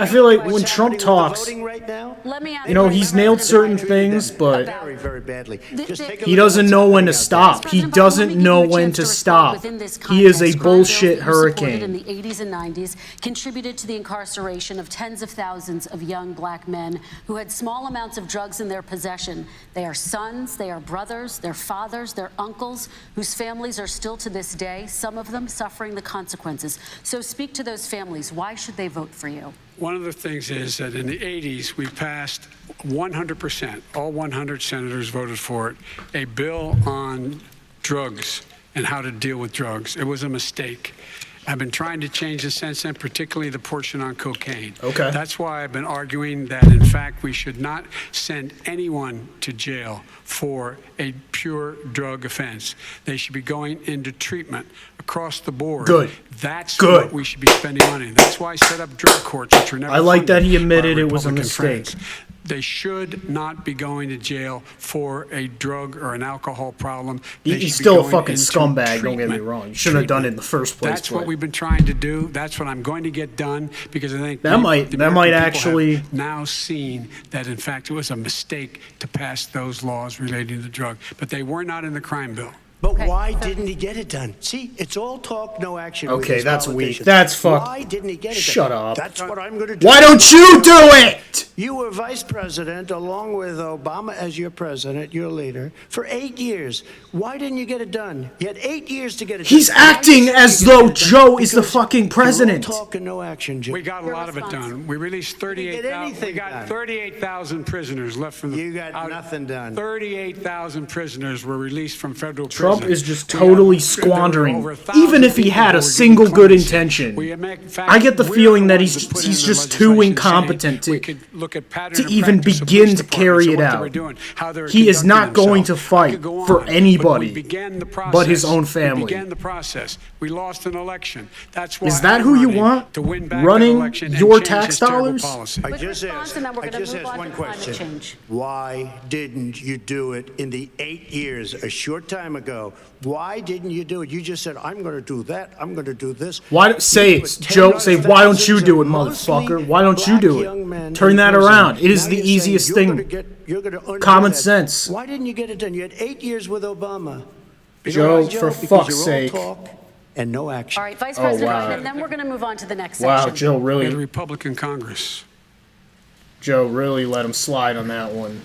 feel like when What's Trump happening with the talks, voting right now? Let me ask. you know, he's nailed certain things, but Very, very badly. Just take a he look at doesn't what's know when happening to out stop. He doesn't know when to stop. He is a bullshit In hurricane. the 80s and 90s, contributed to the incarceration of tens of thousands of young black men who had small amounts of drugs in their possession. They are sons, they are brothers, they're fathers, they're uncles, whose families are still to this day, some of them suffering the consequences. So speak to those families. Why should they vote for you? One of the things is that in the 80s, we passed 100%, all 100 senators voted for it, a bill on drugs and how to deal with drugs. It was a mistake. I've been trying to change the since then, particularly the portion on cocaine. Okay. That's why I've been arguing that, in fact, we should not send anyone to jail for a pure drug offense. They should be going into treatment across the board. Good. That's Good. what we should be spending money. That's why I set up drug courts, which were never I like that he funded by admitted it was a Republican mistake. friends. They should not be going to jail for a drug or an alcohol problem. They He's should be still a going fucking into scumbag, don't get me treatment. wrong. You shouldn't have done it in the first place. That's what but- we've been trying to do. That's what I'm going to get done because I think That might- the that American might people actually- have now seen that in fact it was a mistake to pass those laws relating to drug, but they were not in the crime bill. But Okay, why so- didn't he get it done? See, it's all talk, no action. with Okay, these that's weak. politicians. That's fuck- Why didn't he get it done? Shut up. That's what I'm going to do. Why don't you do it? You were vice president along with Obama as your president, your leader, for 8 years. Why didn't you get it done? You had 8 years to get it He's done. Why acting didn't as you get though it done? Joe is the Because fucking president. you're all talk and no action, Jim. We got a Your lot of it response. done. We released get 38,000. We anything got done. 38,000 prisoners left from the. You got nothing done. 38,000 prisoners were released from federal Trump prison. is just We have- totally there were squandering, over 1,000 even if he people had who a were single given good clemency. intention. We have in fact, I get the we're feeling that ones that put he's in just the too legislation incompetent saying we to could look at pattern to and even practice of begin police to departments carry and it what they out. were doing, how they were He is conducting not going themselves. to fight I could go for on, anybody but we began the but his process. own family. We began the process. We lost an election. That's why Is that I'm who you running want? to win back Running that election and your change tax this terrible dollars? policy. I Quick just response, asked, and then we're I gonna just move asked on one to climate question. change. Why didn't you do it in the 8 years, a short time ago? Why didn't you do it? You just said, I'm going to do that, I'm going to do this. Why? Say it, Joe. Say, why don't you do it, motherfucker? Why don't you do it? Turn that around. It is the easiest thing. Common sense. Why didn't you get it done? You had 8 years with Obama. You know Joe, why, for Because fuck's you're all sake. talk and no action. All right, Vice President wow. Biden, then we're going to move on to the next Wow, section. Joe We had a really, Republican Congress. Joe really let him slide on that one.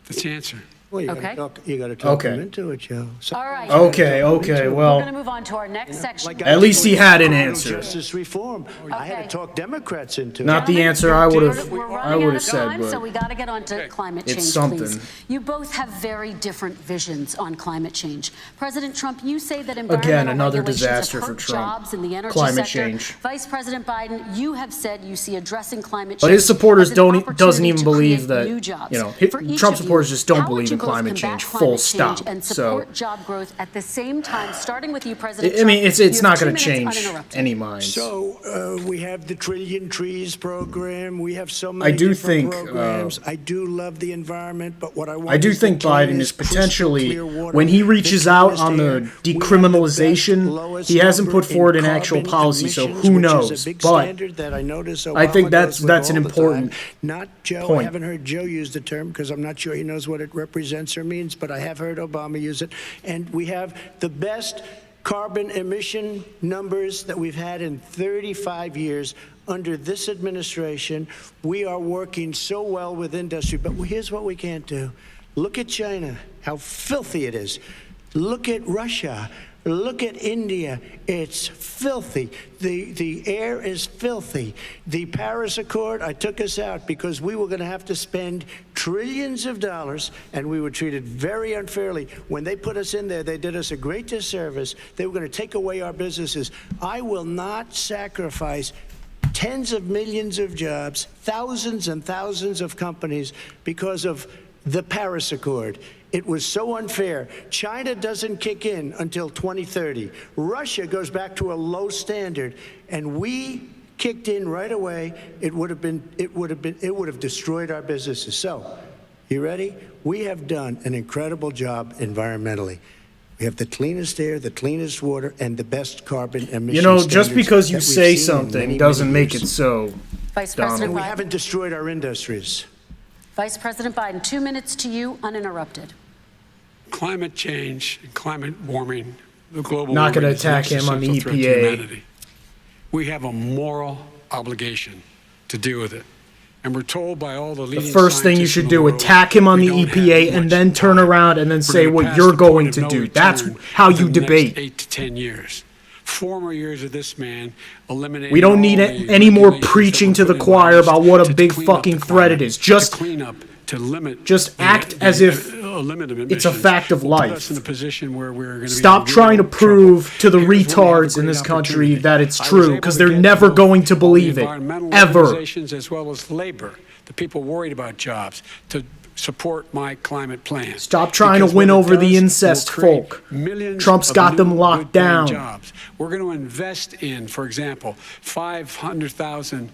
That's the answer. Well, you Okay. got to talk Okay. him into it, Joe. All right. Okay, We're going well, to move on to our next section. Like at least he had an criminal answer. Justice reform. I had Okay. to talk Democrats into Not it. the answer I would have, We're I running would out have of said, time, so we but got to get on to climate it's change, something. please. You both have very different visions on climate change. President Trump, you say that environmental another regulations disaster have for hurt Trump. jobs in the energy Climate sector. change. Vice President Biden, you have said you see addressing climate change. But his supporters as an doesn't opportunity even to believe create that, new jobs. you know, For each Trump of you, supporters just don't how would believe you in both climate combat change, climate full change stop. and So, support job growth at the same time, starting with you, President I Trump? mean, it's You have not 2 going to minutes change uninterrupted. any minds. So we have the Trillion Trees program. We have so many I do different think, programs. I do love the environment, but what I want I do is the think Biden is cleanest, potentially, crystal clear water, when he the reaches out cleanest on the air. We have the decriminalization, best, lowest he hasn't number put forward in an actual carbon policy, so emissions, who which is knows? a big But standard that I notice I think Obama that's goes with an all the important time. Not Joe. point. I haven't heard Joe use the term because I'm not sure he knows what it represents or means, but I have heard Obama use it. And we have the best carbon emission numbers that we've had in 35 years under this administration. We are working so well with industry, but here's what we can't do. Look at China, how filthy it is. Look at Russia. Look at India. It's filthy. The air is filthy. The Paris Accord, I took us out because we were going to have to spend trillions of dollars, and we were treated very unfairly. When they put us in there, they did us a great disservice. They were going to take away our businesses. I will not sacrifice tens of millions of jobs, thousands and thousands of companies because of the Paris Accord. It was so unfair. China doesn't kick in until 2030. Russia goes back to a low standard, and we kicked in right away. It would have destroyed our businesses. So, you ready? We have done an incredible job environmentally. We have the cleanest air, the cleanest water, and the best carbon emissions. you know, just standards because you that we've say seen in something many, doesn't many make it years. so. Vice Donald. President We Biden. haven't destroyed our industries. Vice President Biden, 2 minutes to you, uninterrupted. Climate change and climate warming, the global Not gonna warming is attack an him on the existential threat to EPA. humanity. We have a moral obligation to deal with it. And we're told by all the leading The first thing you scientists should in the do, world, attack him on we the don't have EPA much and then turn time. around and then We're say gonna what pass you're the going point to of do. no That's return how within you the next debate. 8 to 10 years. 4 more years of this man eliminating. We don't need all the any more regulations that preaching were to the put in choir place about what a to big clean up fucking the threat it climate, is. Just to clean up, to limit. just the- act the, as if limit of it's a emissions fact of will put life. us in a position where we're going to Stop be in trying to real prove trouble. to the Here's when we have a retards in great this country opportunity. that it's I was true, able because to they're get never both going to all the believe it. environmental Ever. organizations as well as labor, the people worried about jobs, to support my climate plan. Stop trying to Because win what it over the does, it incest will create folk. millions Trump's of got them new locked good-paying down. jobs. We're going to invest in, for example, 50,000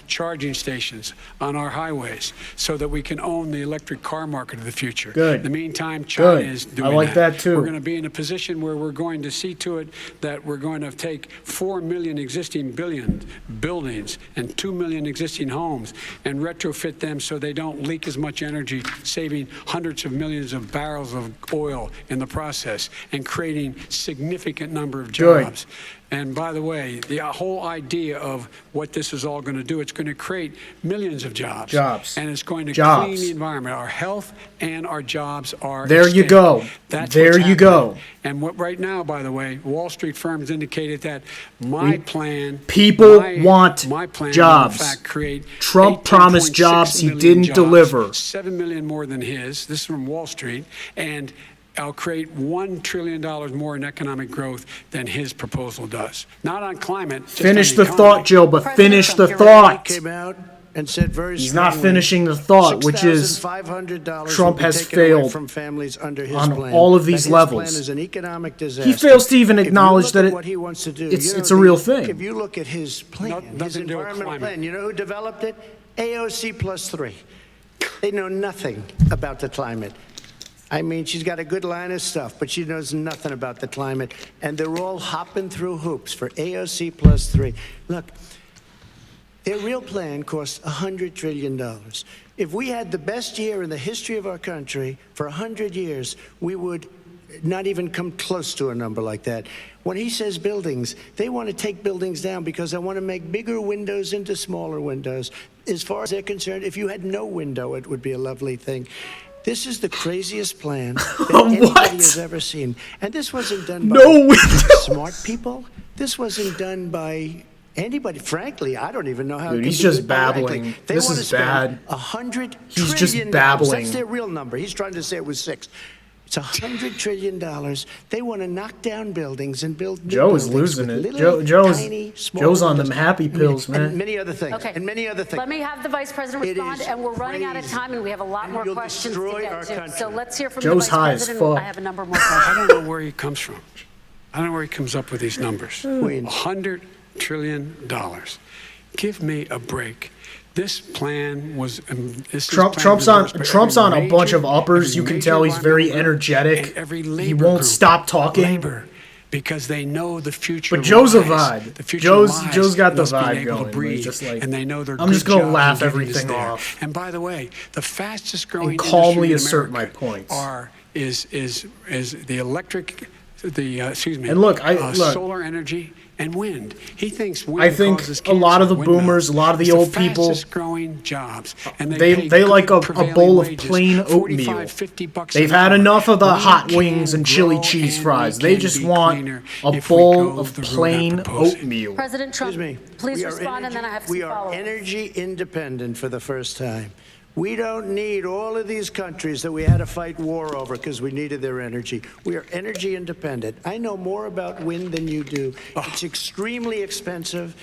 charging stations on our highways so that we can own the electric car market of the future. Good. In the meantime, China Good. is I doing like that too. We're going to be in a position where we're going to see to it that we're going to take 4 million existing buildings and 2 million existing homes and retrofit them so they don't leak as much energy, saving hundreds of millions of barrels of oil in the process and creating significant number of Good. jobs. And by the way, the whole idea of what this is all going to do, it's going to create millions of jobs. Jobs. And it's going to Jobs. clean the environment. Our health and our jobs are There at you stake. go. That's There what's you happening. go. And what right now, by the way, Wall Street firms indicated that my plan, People my want plan jobs. will in fact create Trump promised 18.6 jobs, he million didn't jobs, deliver. 7 million more than his. This is from Wall Street. And I'll create $1 trillion more in economic growth than his proposal does. Not on climate. Just Finish on the economy. thought, Joe, but President finish Trump, the you're thought. Came out and said very He's not strongly, finishing the thought, which is $6,500 Trump will be has taken away failed from families under his on plan. all of these That his levels. plan is an economic disaster. He fails to even If you acknowledge look that at it- what he wants to do, it's you know, a real thing. If you look at his plan, Nothing his to do with environmental climate. plan, you know who developed it? AOC +3. They know nothing about the climate. I mean, she's got a good line of stuff, but she knows nothing about the climate. And they're all hopping through hoops for AOC +3. Look, their real plan costs $100 trillion. If we had the best year in the history of our country for 100 years, we would not even come close to a number like that. When he says buildings, they want to take buildings down because they want to make bigger windows into smaller windows. As far as they're concerned, if you had no window, it would be a lovely thing. This is the craziest plan that anybody has ever seen. And this wasn't done by smart people. This wasn't done by anybody. Frankly, I don't even know how. Dude, he's just babbling. This is bad. He's just babbling. That's their real number. He's trying to say it was 6. It's $100 trillion. They want to knock down buildings and build new Joe is buildings losing with it. little, Joe's on them happy pills, man. And many other things. Okay. And many other things. Let me have the Vice President respond, and we're running out of time, and we have a lot more questions to get to. So let's hear from Joe's the Vice high as President. fuck. I have a number more questions. I don't know where he comes from. I don't know where he comes up with these numbers. $100 trillion. Give me a break. This plan was Trump's on a bunch of uppers. You can tell he's very energetic. He won't stop talking. Because they know the future. But Joe's a vibe. Joe's got the vibe going. He's just like, and they know they're I'm just gonna laugh getting everything us there. off. And by the way, the fastest growing And calmly industry in assert my America points. is the electric, And look, solar energy and wind. He thinks wind I think causes a lot of the cancer. boomers, a lot of the old people, fastest growing jobs, and they like a bowl of plain oatmeal. They've had enough of the hot wings and chili cheese fries. They just want a bowl of plain oatmeal. President Trump, please respond, and then I have some We are follow-ups. energy independent for the first time. We don't need all of these countries that we had to fight war over because we needed their energy. We are energy independent. I know more about wind than you do. It's extremely expensive,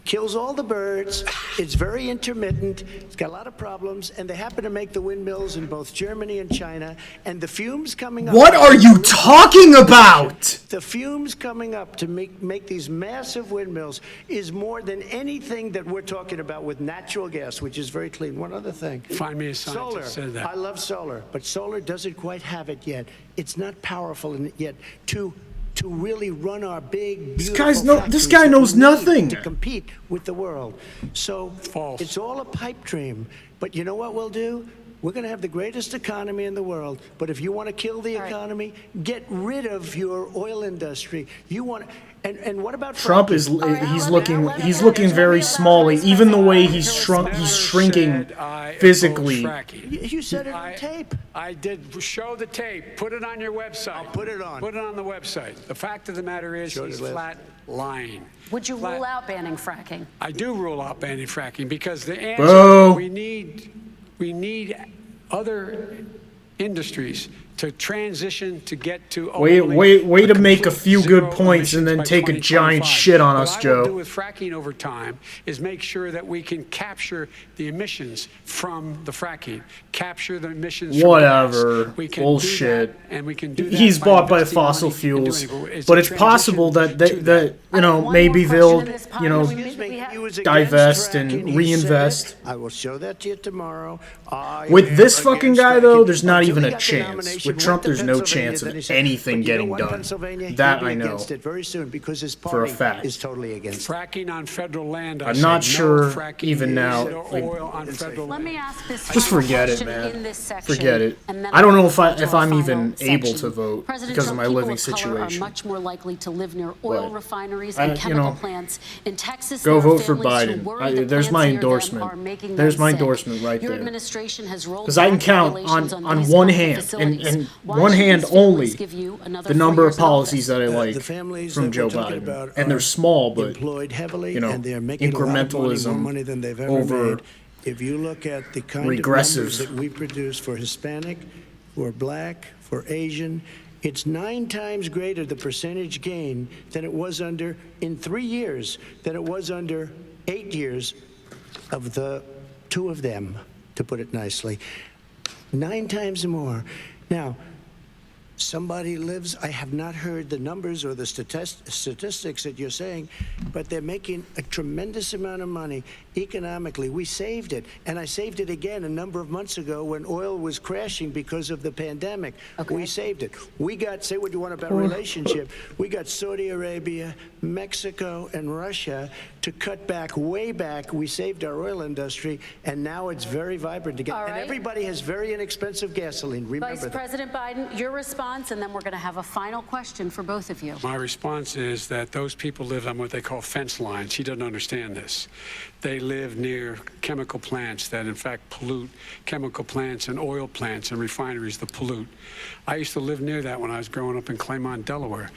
kills all the birds, it's very intermittent, it's got a lot of problems, and they happen to make the windmills in both Germany and China, and the fumes coming up... What are you talking about? The fumes coming up to make these massive windmills is more than anything that we're talking about with natural gas, which is very clean. One other thing. Find me a scientist that said that. I love solar, but solar doesn't quite have it yet. It's not powerful yet to really run our big, beautiful this guy knows nothing. To compete with the world. So it's all a pipe dream. But you know what we'll do? We're going to have the greatest economy in the world. But if you want to kill the economy, get rid of your oil industry. You want... And what about Trump is he's looking very small, even the way he's shrinking physically. You said it on tape. I did show the tape. Put it on your website. I'll put it on. Put it on the website. The fact of the matter is he's flat lying. Would you rule out banning fracking? I do rule out banning fracking because the answer we need other industries to transition to get to way to make a few good points and then take a giant shit on us, Joe. What I will do with fracking over time is make sure that we can capture the emissions from the fracking, capture the emissions from whatever gas. We can bullshit. do that, and we can do that. He's bought by investing fossil money fuels, and doing it. but it's possible that maybe they'll divest and reinvest. I will show that to you tomorrow. With this fucking guy, though, there's not even a chance. With Trump, there's no chance of anything getting done. That I know for a fact. Fracking on federal land. I'm not sure even now. Let me ask this. Just forget it, man. Forget it. I don't know if I'm even able to vote because of my living situation. Are much more likely to live near oil refineries and chemical plants. In Texas, go vote for Biden. There's my endorsement. There's my endorsement right there. Because I can count on one hand, and one hand only, the number of policies that I like from Joe Biden. And they're small, but, incrementalism over if you look at the kind regressive of numbers that we produce for Hispanic, for Black, for Asian, it's 9 times greater, the percentage gain, than it was in 3 years, than it was under 8 years of the 2 of them, to put it nicely. 9 times more. Now, somebody lives, I have not heard the numbers or the statistics that you're saying, but they're making a tremendous amount of money economically. We saved it, and I saved it again a number of months ago when oil was crashing because of the pandemic. We saved it. We got, say what you want about relationship, we got Saudi Arabia, Mexico, and Russia to cut back, way back. We saved our oil industry, and now it's very vibrant again. And everybody has very inexpensive gasoline. Remember Vice President Biden, your response response, and then we're going to have a final question for both of you. My response is that those people live on what they call fence lines. He doesn't understand this. They live near chemical plants that, in fact, pollute, chemical plants and oil plants and refineries that pollute. I used to live near that when I was growing up in Claymont, Delaware.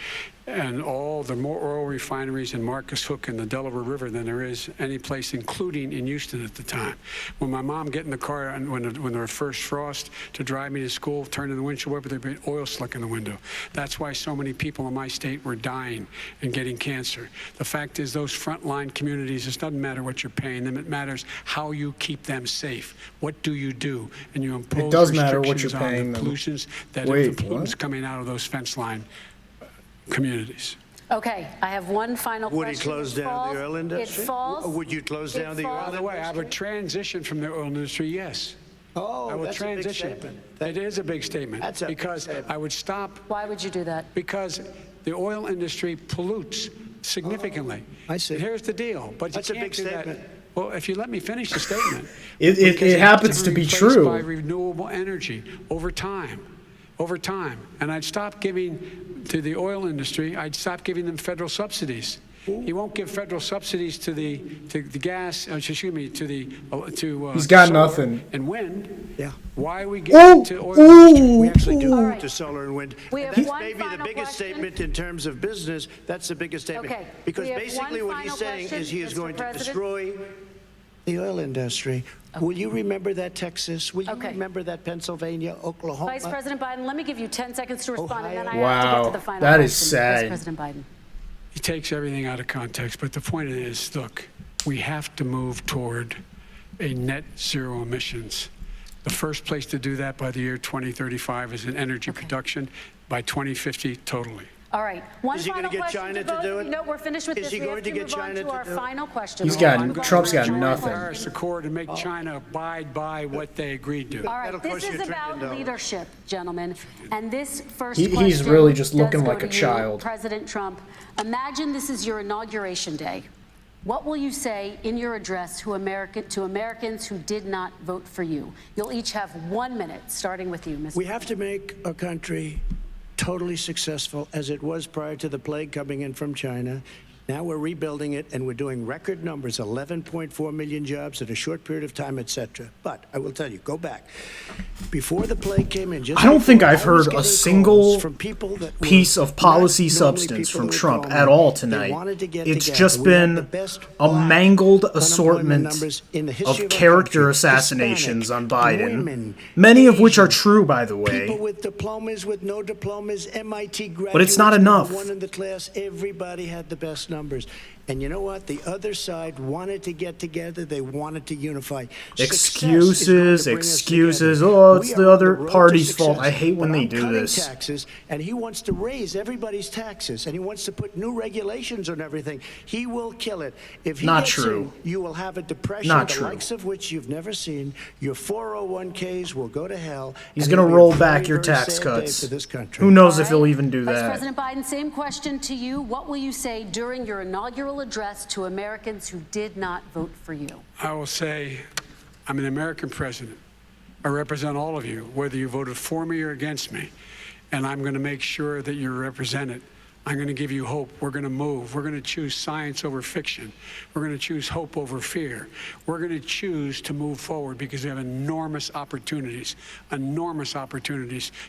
And there are more oil refineries in Marcus Hook and the Delaware River than there is any place, including in Houston at the time. When my mom get in the car and when there was first frost to drive me to school, turn in the windshield wiper, there'd be oil slick in the window. That's why so many people in my state were dying and getting cancer. The fact is, those frontline communities, it doesn't matter what you're paying them. It matters how you keep them safe. What do you do? And you impose it does matter what you're restrictions on paying the them. pollutants that Wait, the pollutants what? coming out of those fence line communities. Okay, I have one final Would he question. close down the oil industry? It falls. Would you close down the oil By the way, I industry? would transition from the oil industry, yes. Oh, I would that's a big transition. statement. It is a big statement. That's a big because statement. I would stop Why would you do that? because the oil industry pollutes significantly. I see. And here's the deal. But That's you a can't big do that. statement. Well, if you let me finish the statement. It Because has happens to be replaced true. By renewable energy over time. And I'd stop giving to the oil industry, I'd stop giving them federal subsidies. He won't give federal subsidies to the gas, excuse me, to He's got solar nothing. and wind. Yeah. Why are we giving to oil industry? We actually do All right. to solar and wind. We have That's one maybe the final biggest question. statement in terms of business. That's the biggest statement. Okay, Because we have basically one what he's final saying question, is he is Mr. going to President. destroy the oil industry. Will you remember that, Texas? Will you Okay. remember that, Pennsylvania, Oklahoma? Vice President Biden, let me give you 10 seconds to respond, and then I Ohio. have to get to Wow, the final that question. is sad. Vice President Biden. He takes everything out of context, but the point is, look, we have to move toward a net zero emissions. The first place to do that by the year 2035 is in energy production, by 2050 totally. All right. One Is he final gonna get question China to both do of you. it? No, we're finished with Is this. he We going have to to get move on China to to our do it? final question. He's We'll got- move on to Trump's our got final nothing. question. Paris Accord to make China abide by what they agreed to. All right, That'll this cost you is $1 about trillion. leadership, gentlemen. And this first He's question really just does looking go like to a you, child. President Trump, imagine this is your inauguration day. What will you say in your address to Americans who did not vote for you? You'll each have 1 minute, starting with you, Mr. We have to make our country totally successful as it was prior to the plague coming in from China. Now we're rebuilding it, and we're doing record numbers, 11.4 million jobs in a short period of time, etc. But I will tell you, go back. Before the plague came in, just I don't think before, I've I was heard a getting single calls from people that were piece of policy not normally substance people from who would Trump call at me. all They tonight. wanted to get It's together. just We have been the best a black mangled unemployment assortment numbers in the history of of our character country. assassinations on Hispanic, Biden, women, many of which are Asian, true, by the way. people with diplomas, with no diplomas, MIT graduates. But it's not number enough. one in the class. Everybody had the best numbers. And you know what? The other side wanted to get together. They wanted to unify. Excuses, excuses. Oh, it's the other party's fault. I hate when they do this. Taxes, and he wants to raise everybody's taxes, and he wants to put new regulations on everything. He will kill it. If he Not gets true. in, you will have a depression, Not the true. likes of which you've never seen. Your 401ks will go to hell. He's and going it'll to be a roll very, back your very tax sad day cuts. for this country. Who knows All if he'll right. even do Vice that. President Biden, same question to you. What will you say during your inaugural address to Americans who did not vote for you? I will say, I'm an American president. I represent all of you, whether you voted for me or against me. And I'm going to make sure that you're represented. I'm going to give you hope. We're going to move. We're going to choose science over fiction. We're going to choose hope over fear. We're going to choose to move forward because we have enormous opportunities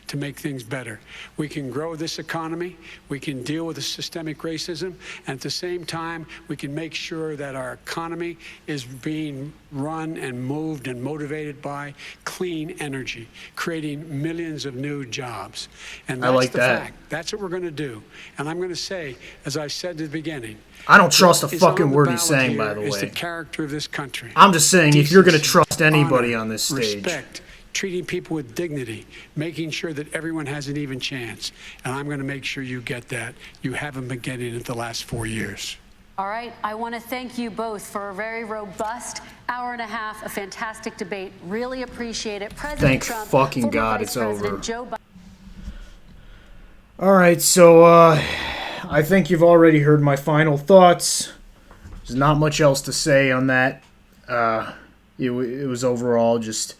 to make things better. We can grow this economy. We can deal with the systemic racism. And at the same time, we can make sure that our economy is being run and moved and motivated by clean energy, creating millions of new jobs. And that's like the that. fact. That's what we're going to do. And I'm going to say, as I said at the beginning, I don't trust a is fucking on the word he's ballot saying, here by the is the way. character of this country. I'm just saying, if you're going to Decency, trust anybody honor, on this stage. respect, treating people with dignity, making sure that everyone has an even chance. And I'm going to make sure you get that. You haven't been getting it the last 4 years. All right, I want to thank you both for a very robust hour and a half, a fantastic debate. Really appreciate it. President Thank Trump, fucking former God Vice it's President over. Joe Biden. All right, so I think you've already heard my final thoughts. There's not much else to say on that. It was overall just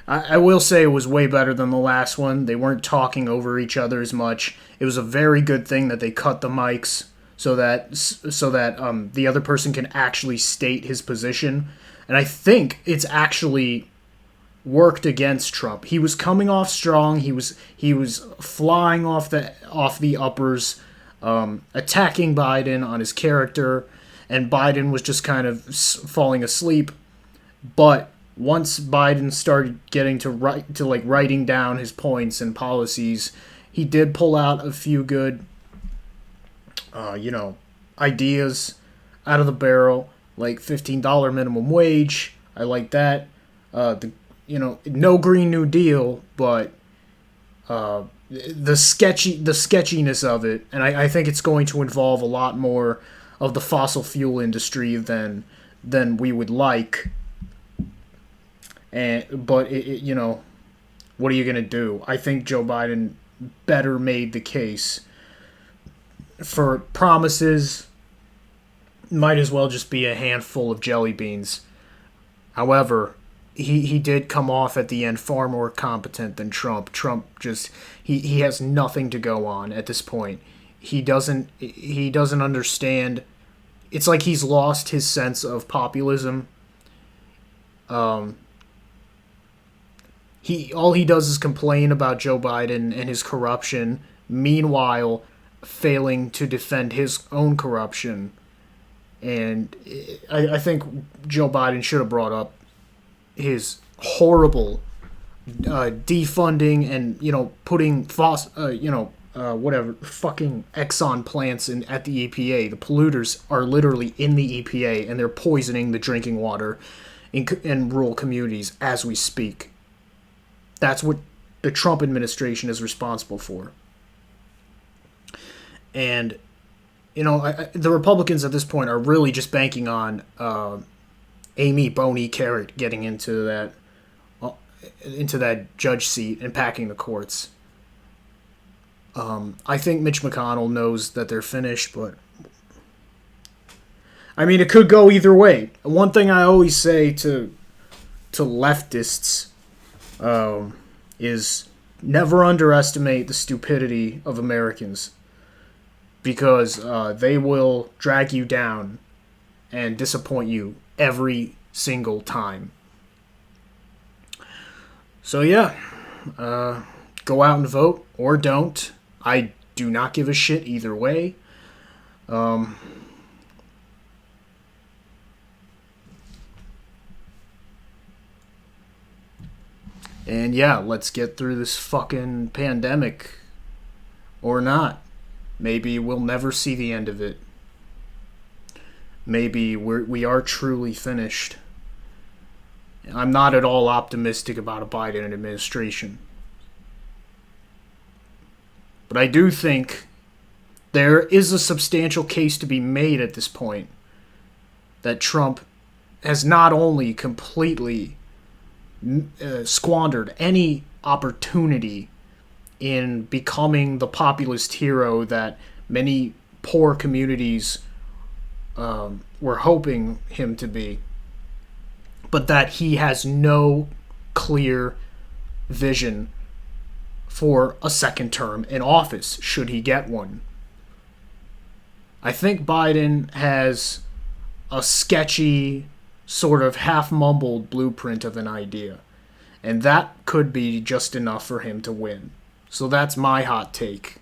I will say it was way better than the last one. They weren't talking over each other as much. It was a very good thing that they cut the mics so that the other person can actually state his position. And I think it's actually worked against Trump. He was coming off strong. He was flying off the uppers, attacking Biden on his character, and Biden was just kind of falling asleep. But once Biden started getting to writing down his points and policies, he did pull out a few good, ideas out of the barrel, like $15 minimum wage. I like that. No Green New Deal, but the sketchiness of it, and I think it's going to involve a lot more of the fossil fuel industry than we would like. But what are you gonna do? I think Joe Biden better made the case for promises. Might as well just be a handful of jelly beans. However, he did come off at the end far more competent than Trump. Trump just he has nothing to go on at this point. He doesn't understand. It's like he's lost his sense of populism. All he does is complain about Joe Biden and his corruption, meanwhile failing to defend his own corruption. And I think Joe Biden should have brought up his horrible defunding and putting whatever fucking Exxon plants at the EPA. The polluters are literally in the EPA, and they're poisoning the drinking water in rural communities as we speak. That's what the Trump administration is responsible for. And the Republicans at this point are really just banking on Amy Boney Carrot getting into that judge seat and packing the courts. I think Mitch McConnell knows that they're finished, but I mean, it could go either way. One thing I always say to leftists is never underestimate the stupidity of Americans, because they will drag you down and disappoint you every single time. So yeah, go out and vote or don't. I do not give a shit either way. And yeah, let's get through this fucking pandemic. Or not. Maybe we'll never see the end of it. Maybe we are truly finished. I'm not at all optimistic about a Biden administration. But I do think there is a substantial case to be made at this point that Trump has not only completely squandered any opportunity in becoming the populist hero that many poor communities were hoping him to be, but that he has no clear vision for a second term in office, should he get one. I think Biden has a sketchy, sort of half-mumbled blueprint of an idea, and that could be just enough for him to win. So that's my hot take.